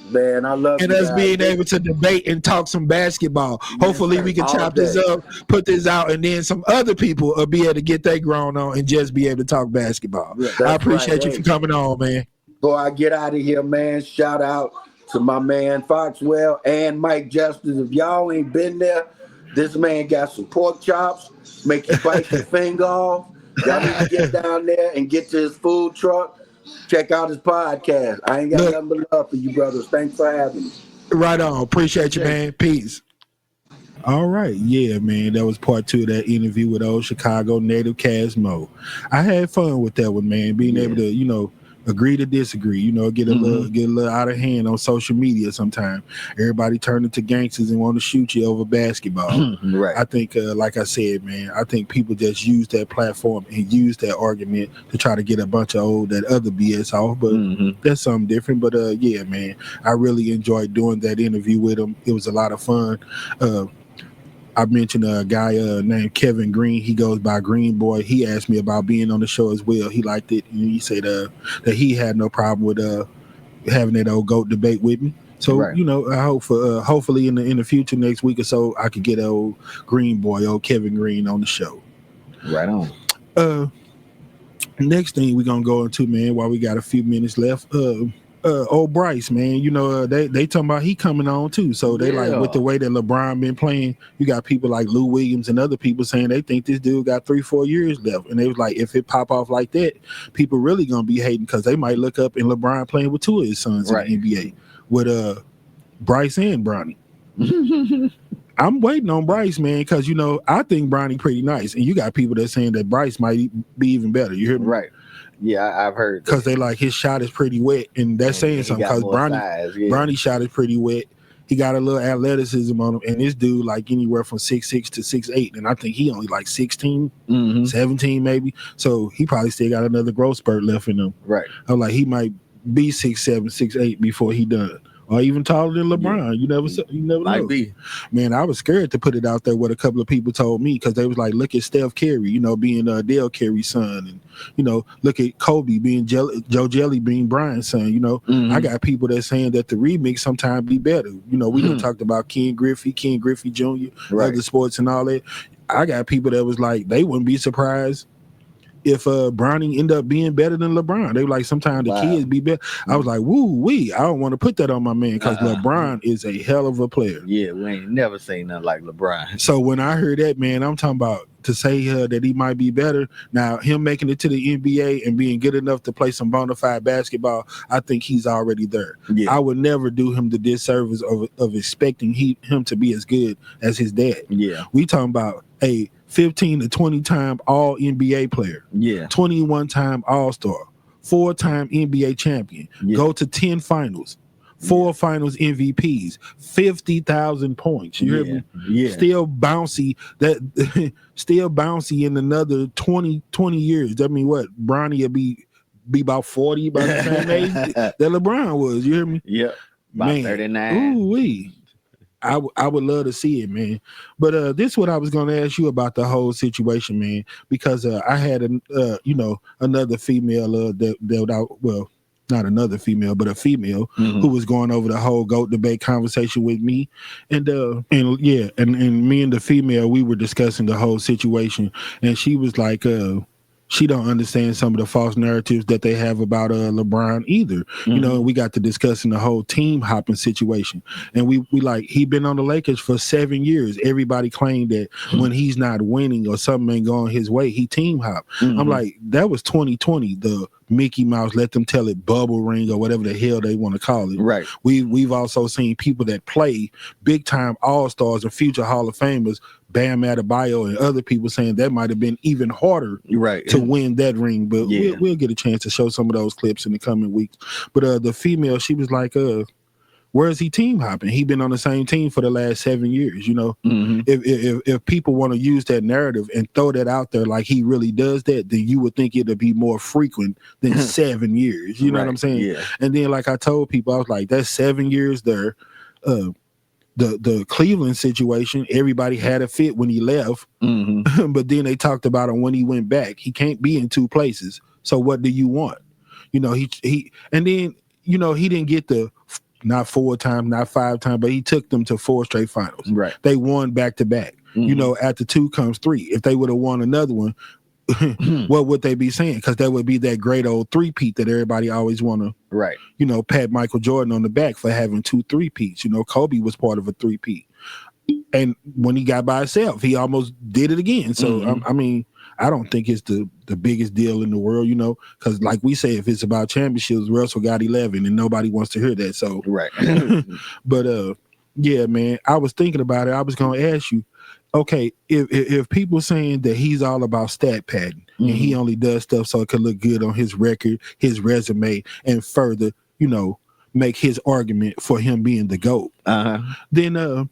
Man, I love and you us guys. being able to debate and talk some basketball. Hopefully we can chop this up, put this out, and then some other people will be able to get their grown on and just be able to talk basketball. I appreciate you for coming on, man. Before I get out of here, man, shout out to my man Foxwell and Mike Justice. If y'all ain't been there, this man got some pork chops, make you bite your finger off. Y'all need to get down there and get to his food truck. Check out his podcast. I ain't got nothing but love for you, brothers. Thanks for having me. Right on. Appreciate you, man. Peace. All right. Yeah, man. That was part 2 of that interview with old Chicago native Casmo. I had fun with that one, man. Being able to, agree to disagree, get a little out of hand on social media sometimes. Everybody turn into gangsters and want to shoot you over basketball. Right. I think, like I said, man, I think people just use that platform and use that argument to try to get a bunch of that other BS off, but that's something different. But yeah, man, I really enjoyed doing that interview with him. It was a lot of fun. I mentioned a guy named Kevin Green. He goes by Green Boy. He asked me about being on the show as well. He liked it. And he said that he had no problem with having that old GOAT debate with me. So, I hope for hopefully in the future, next week or so, I could get old Green Boy, old Kevin Green on the show. Right on. Next thing we're going to go into, man, while we got a few minutes left, old Bryce, man, they talking about he coming on too. So they like with the way that LeBron been playing, you got people like Lou Williams and other people saying they think this dude got 3-4 years left. And they was like, if it pop off like that, people really gonna be hating because they might look up and LeBron playing with 2 of his sons in the NBA with Bryce and Bronny. I'm waiting on Bryce, man, because I think Bronny pretty nice, and you got people that saying that Bryce might be even better. You hear me? Right. Yeah, I've heard because they like his shot is pretty wet, and that's saying something. Because Bronny's shot is pretty wet. He got a little athleticism on him, and this dude like anywhere from 6'6" to 6'8", and I think he only like 16, 17 maybe. So he probably still got another growth spurt left in him. Right. I'm like he might be 6'7", 6'8" before he done. Or even taller than LeBron. Yeah. You never know. Be. Man, I was scared to put it out there what a couple of people told me because they was like, look at Steph Curry, being Dale Curry's son. And, look at Kobe being Joe Jelly being Bryant's son. I got people that saying that the remix sometimes be better. We done talked about Ken Griffey Jr., other sports and all that. I got people that was like, they wouldn't be surprised if Bronny end up being better than LeBron. They were like, sometimes the kids be better. I was like, woo-wee. I don't want to put that on my man because LeBron is a hell of a player. Yeah, we ain't never seen nothing like LeBron. So when I heard that, man, I'm talking about to say that he might be better. Now, him making it to the NBA and being good enough to play some bona fide basketball, I think he's already there. Yeah. I would never do him the disservice of expecting him to be as good as his dad. Yeah. We talking about a 15 to 20 time all NBA player. Yeah. 21 time All-Star. 4-time NBA champion. Yeah. Go to 10 finals. 4 finals MVPs. 50,000 points. You hear me? Yeah. Still bouncy. Still bouncy in another 20 years. That mean what? Bronny will be about 40 by the same age that LeBron was. You hear me? Yeah. About 39. Ooh-wee. I would love to see it, man. But this is what I was going to ask you about the whole situation, man, because I had another female not another female, but a female who was going over the whole GOAT debate conversation with me, and me and the female, we were discussing the whole situation, and she was like, she don't understand some of the false narratives that they have about LeBron either. We got to discussing the whole team hopping situation. And we like, he been on the Lakers for 7 years. Everybody claimed that when he's not winning or something ain't going his way, he team hop. I'm like, that was 2020, the Mickey Mouse, let them tell it bubble ring or whatever the hell they want to call it. Right. We've also seen people that play big time all-stars and future Hall of Famers, Bam Adebayo and other people saying that might have been even harder to win that ring. But we'll get a chance to show some of those clips in the coming weeks. But the female, she was like, where is he team hopping? He been on the same team for the last 7 years. If people want to use that narrative and throw that out there like he really does that, then you would think it'd be more frequent than 7 years. You know what I'm saying? Yeah. And then like I told people, I was like, that's 7 years there. The Cleveland situation, everybody had a fit when he left, but then they talked about him when he went back. He can't be in 2 places. So what do you want? He and then he didn't get the not 4 times, not 5 times, but he took them to 4 straight finals. Right. They won back to back. You know, after 2 comes 3. If they would have won another one, what would they be saying? Because that would be that great old 3-peat that everybody always want to, right? You know, pat Michael Jordan on the back for having 2 3-peats. You know, Kobe was part of a 3-peat, and when he got by himself, he almost did it again. So I mean, I don't think it's the biggest deal in the world, you know, because like we say, if it's about championships, Russell got 11, and nobody wants to hear that. So right, but yeah, man, I was thinking about it. I was going to ask you. Okay, if people saying that he's all about stat padding and he only does stuff so it could look good on his record, his resume, and further, you know, make his argument for him being the GOAT, then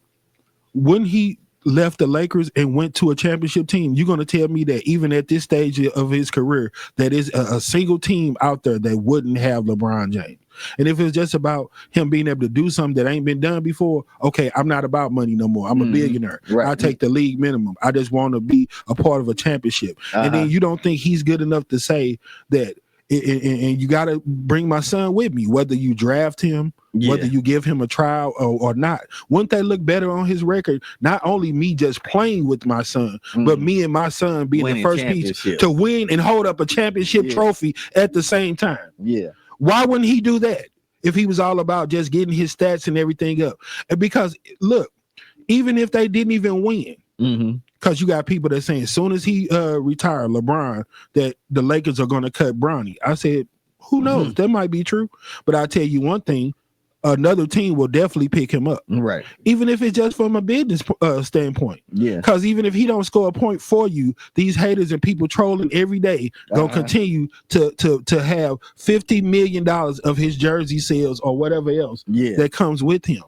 when he left the Lakers and went to a championship team, you're going to tell me that even at this stage of his career, that is a single team out there that wouldn't have LeBron James. And if it's just about him being able to do something that ain't been done before, okay, I'm not about money no more. I'm a billionaire. Right. I take the league minimum. I just want to be a part of a championship. And then you don't think he's good enough to say that, and you got to bring my son with me, whether you draft him, whether you give him a trial or not. Wouldn't they look better on his record? Not only me just playing with my son, but me and my son being winning the first piece to win and hold up a championship trophy at the same time. Yeah. Why wouldn't he do that if he was all about just getting his stats and everything up? And because, look, even if they didn't even win, because you got people that saying as soon as he retired, LeBron, that the Lakers are going to cut Bronny. I said, who knows? That might be true. But I'll tell you one thing. Another team will definitely pick him up. Right. Even if it's just from a business standpoint. Yeah. Because even if he don't score a point for you, these haters and people trolling every day gonna continue to have $50 million of his jersey sales or whatever else that comes with him.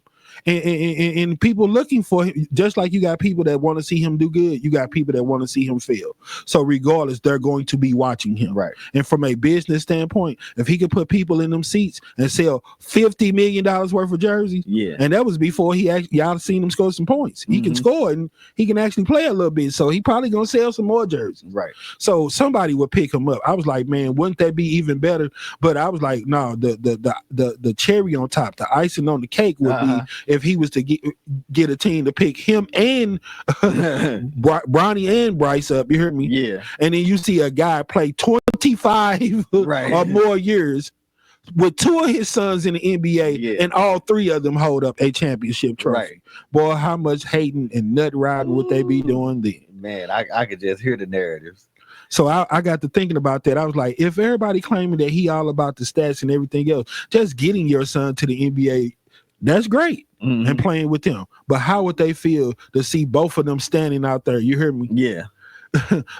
And people looking for him, just like you got people that want to see him do good, you got people that want to see him fail. So regardless, they're going to be watching him. Right. And from a business standpoint, if he could put people in them seats and sell $50 million worth of jerseys, and that was before y'all seen him score some points. He can score and he can actually play a little bit. So he probably gonna sell some more jerseys. Right. So somebody would pick him up. I was like, man, wouldn't that be even better? But I was like, no, the cherry on top, the icing on the cake would be if he was to get a team to pick him and Bronny and Bryce up, you heard me? Yeah. And then you see a guy play 25 or more years with 2 of his sons in the NBA, and all 3 of them hold up a championship trophy. Right. Boy, how much hating and nut riding would they be doing then? Man, I could just hear the narratives. So I got to thinking about that. I was like, if everybody claiming that he all about the stats and everything else, just getting your son to the NBA, that's great. And playing with them. But how would they feel to see both of them standing out there? You hear me? Yeah.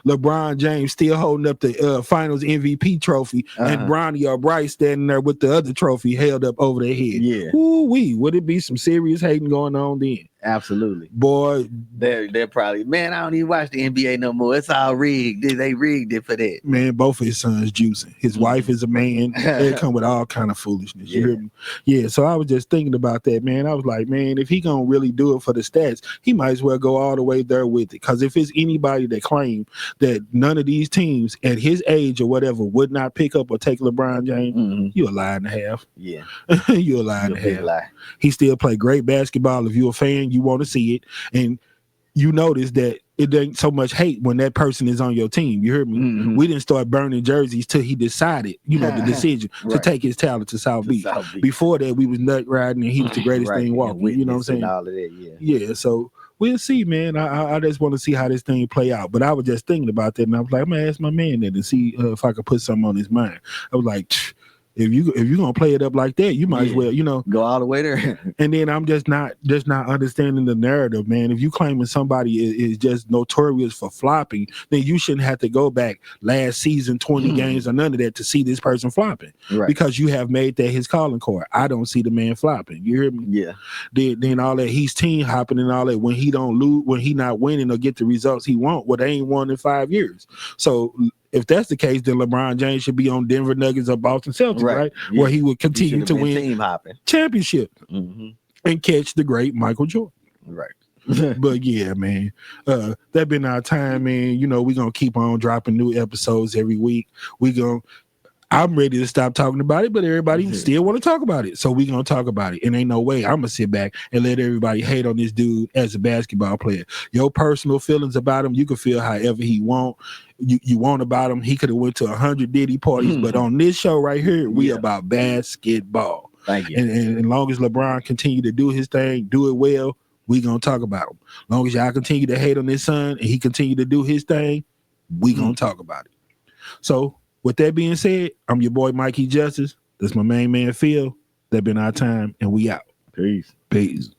LeBron James still holding up the finals MVP trophy and Bronny or Bryce standing there with the other trophy held up over their head. Yeah. Ooh-wee. Would it be some serious hating going on then? Absolutely. Boy, they're probably, man, I don't even watch the NBA no more. It's all rigged. They rigged it for that. Man, both of his sons juicing. His wife is a man. They come with all kind of foolishness. You hear me? Yeah, so I was just thinking about that, man. I was like, man, if he gonna really do it for the stats, he might as well go all the way there with it. Because if it's anybody that claim that none of these teams at his age or whatever would not pick up or take LeBron James, you're a lie and a half. Yeah. You're a lie and a half. Lie. He still play great basketball. If you're a fan, you want to see it. And you notice that it ain't so much hate when that person is on your team. You heard me? We didn't start burning jerseys till he decided, you know, the decision to take his talent to South Beach. Before that, we was nut riding and he was the greatest thing walking. You know what I'm saying? All of that, yeah, so we'll see, man. I just want to see how this thing play out. But I was just thinking about that, and I was like, I'm gonna ask my man that and see if I could put something on his mind. I was like, if you're gonna play it up like that, you might as well, you know, go all the way there. And then I'm just not understanding the narrative, man. If you claiming somebody is just notorious for flopping, then you shouldn't have to go back last season 20 games or none of that to see this person flopping, because you have made that his calling card. I don't see the man flopping. You hear me? Yeah. Then all that he's team hopping and all that when he don't lose, when he not winning or get the results he want, well, they ain't won in 5 years. So if that's the case, then LeBron James should be on Denver Nuggets or Boston Celtics, right? Yeah. Where he would continue to win team hopping championship and catch the great Michael Jordan. Right. But yeah, man, that been our time, man. You know, we're gonna keep on dropping new episodes every week. I'm ready to stop talking about it, but everybody still want to talk about it. So we gonna talk about it. And ain't no way I'm gonna sit back and let everybody hate on this dude as a basketball player. Your personal feelings about him, you can feel however he want. You want about him. He could have went to 100 Diddy parties, but on this show right here, we about basketball. Thank you. And as long as LeBron continue to do his thing, do it well, we gonna talk about him. As long as y'all continue to hate on his son and he continue to do his thing, we gonna talk about it. So with that being said, I'm your boy Mikey Justice. That's my main man Phil. That been our time, and we out. Peace. Peace.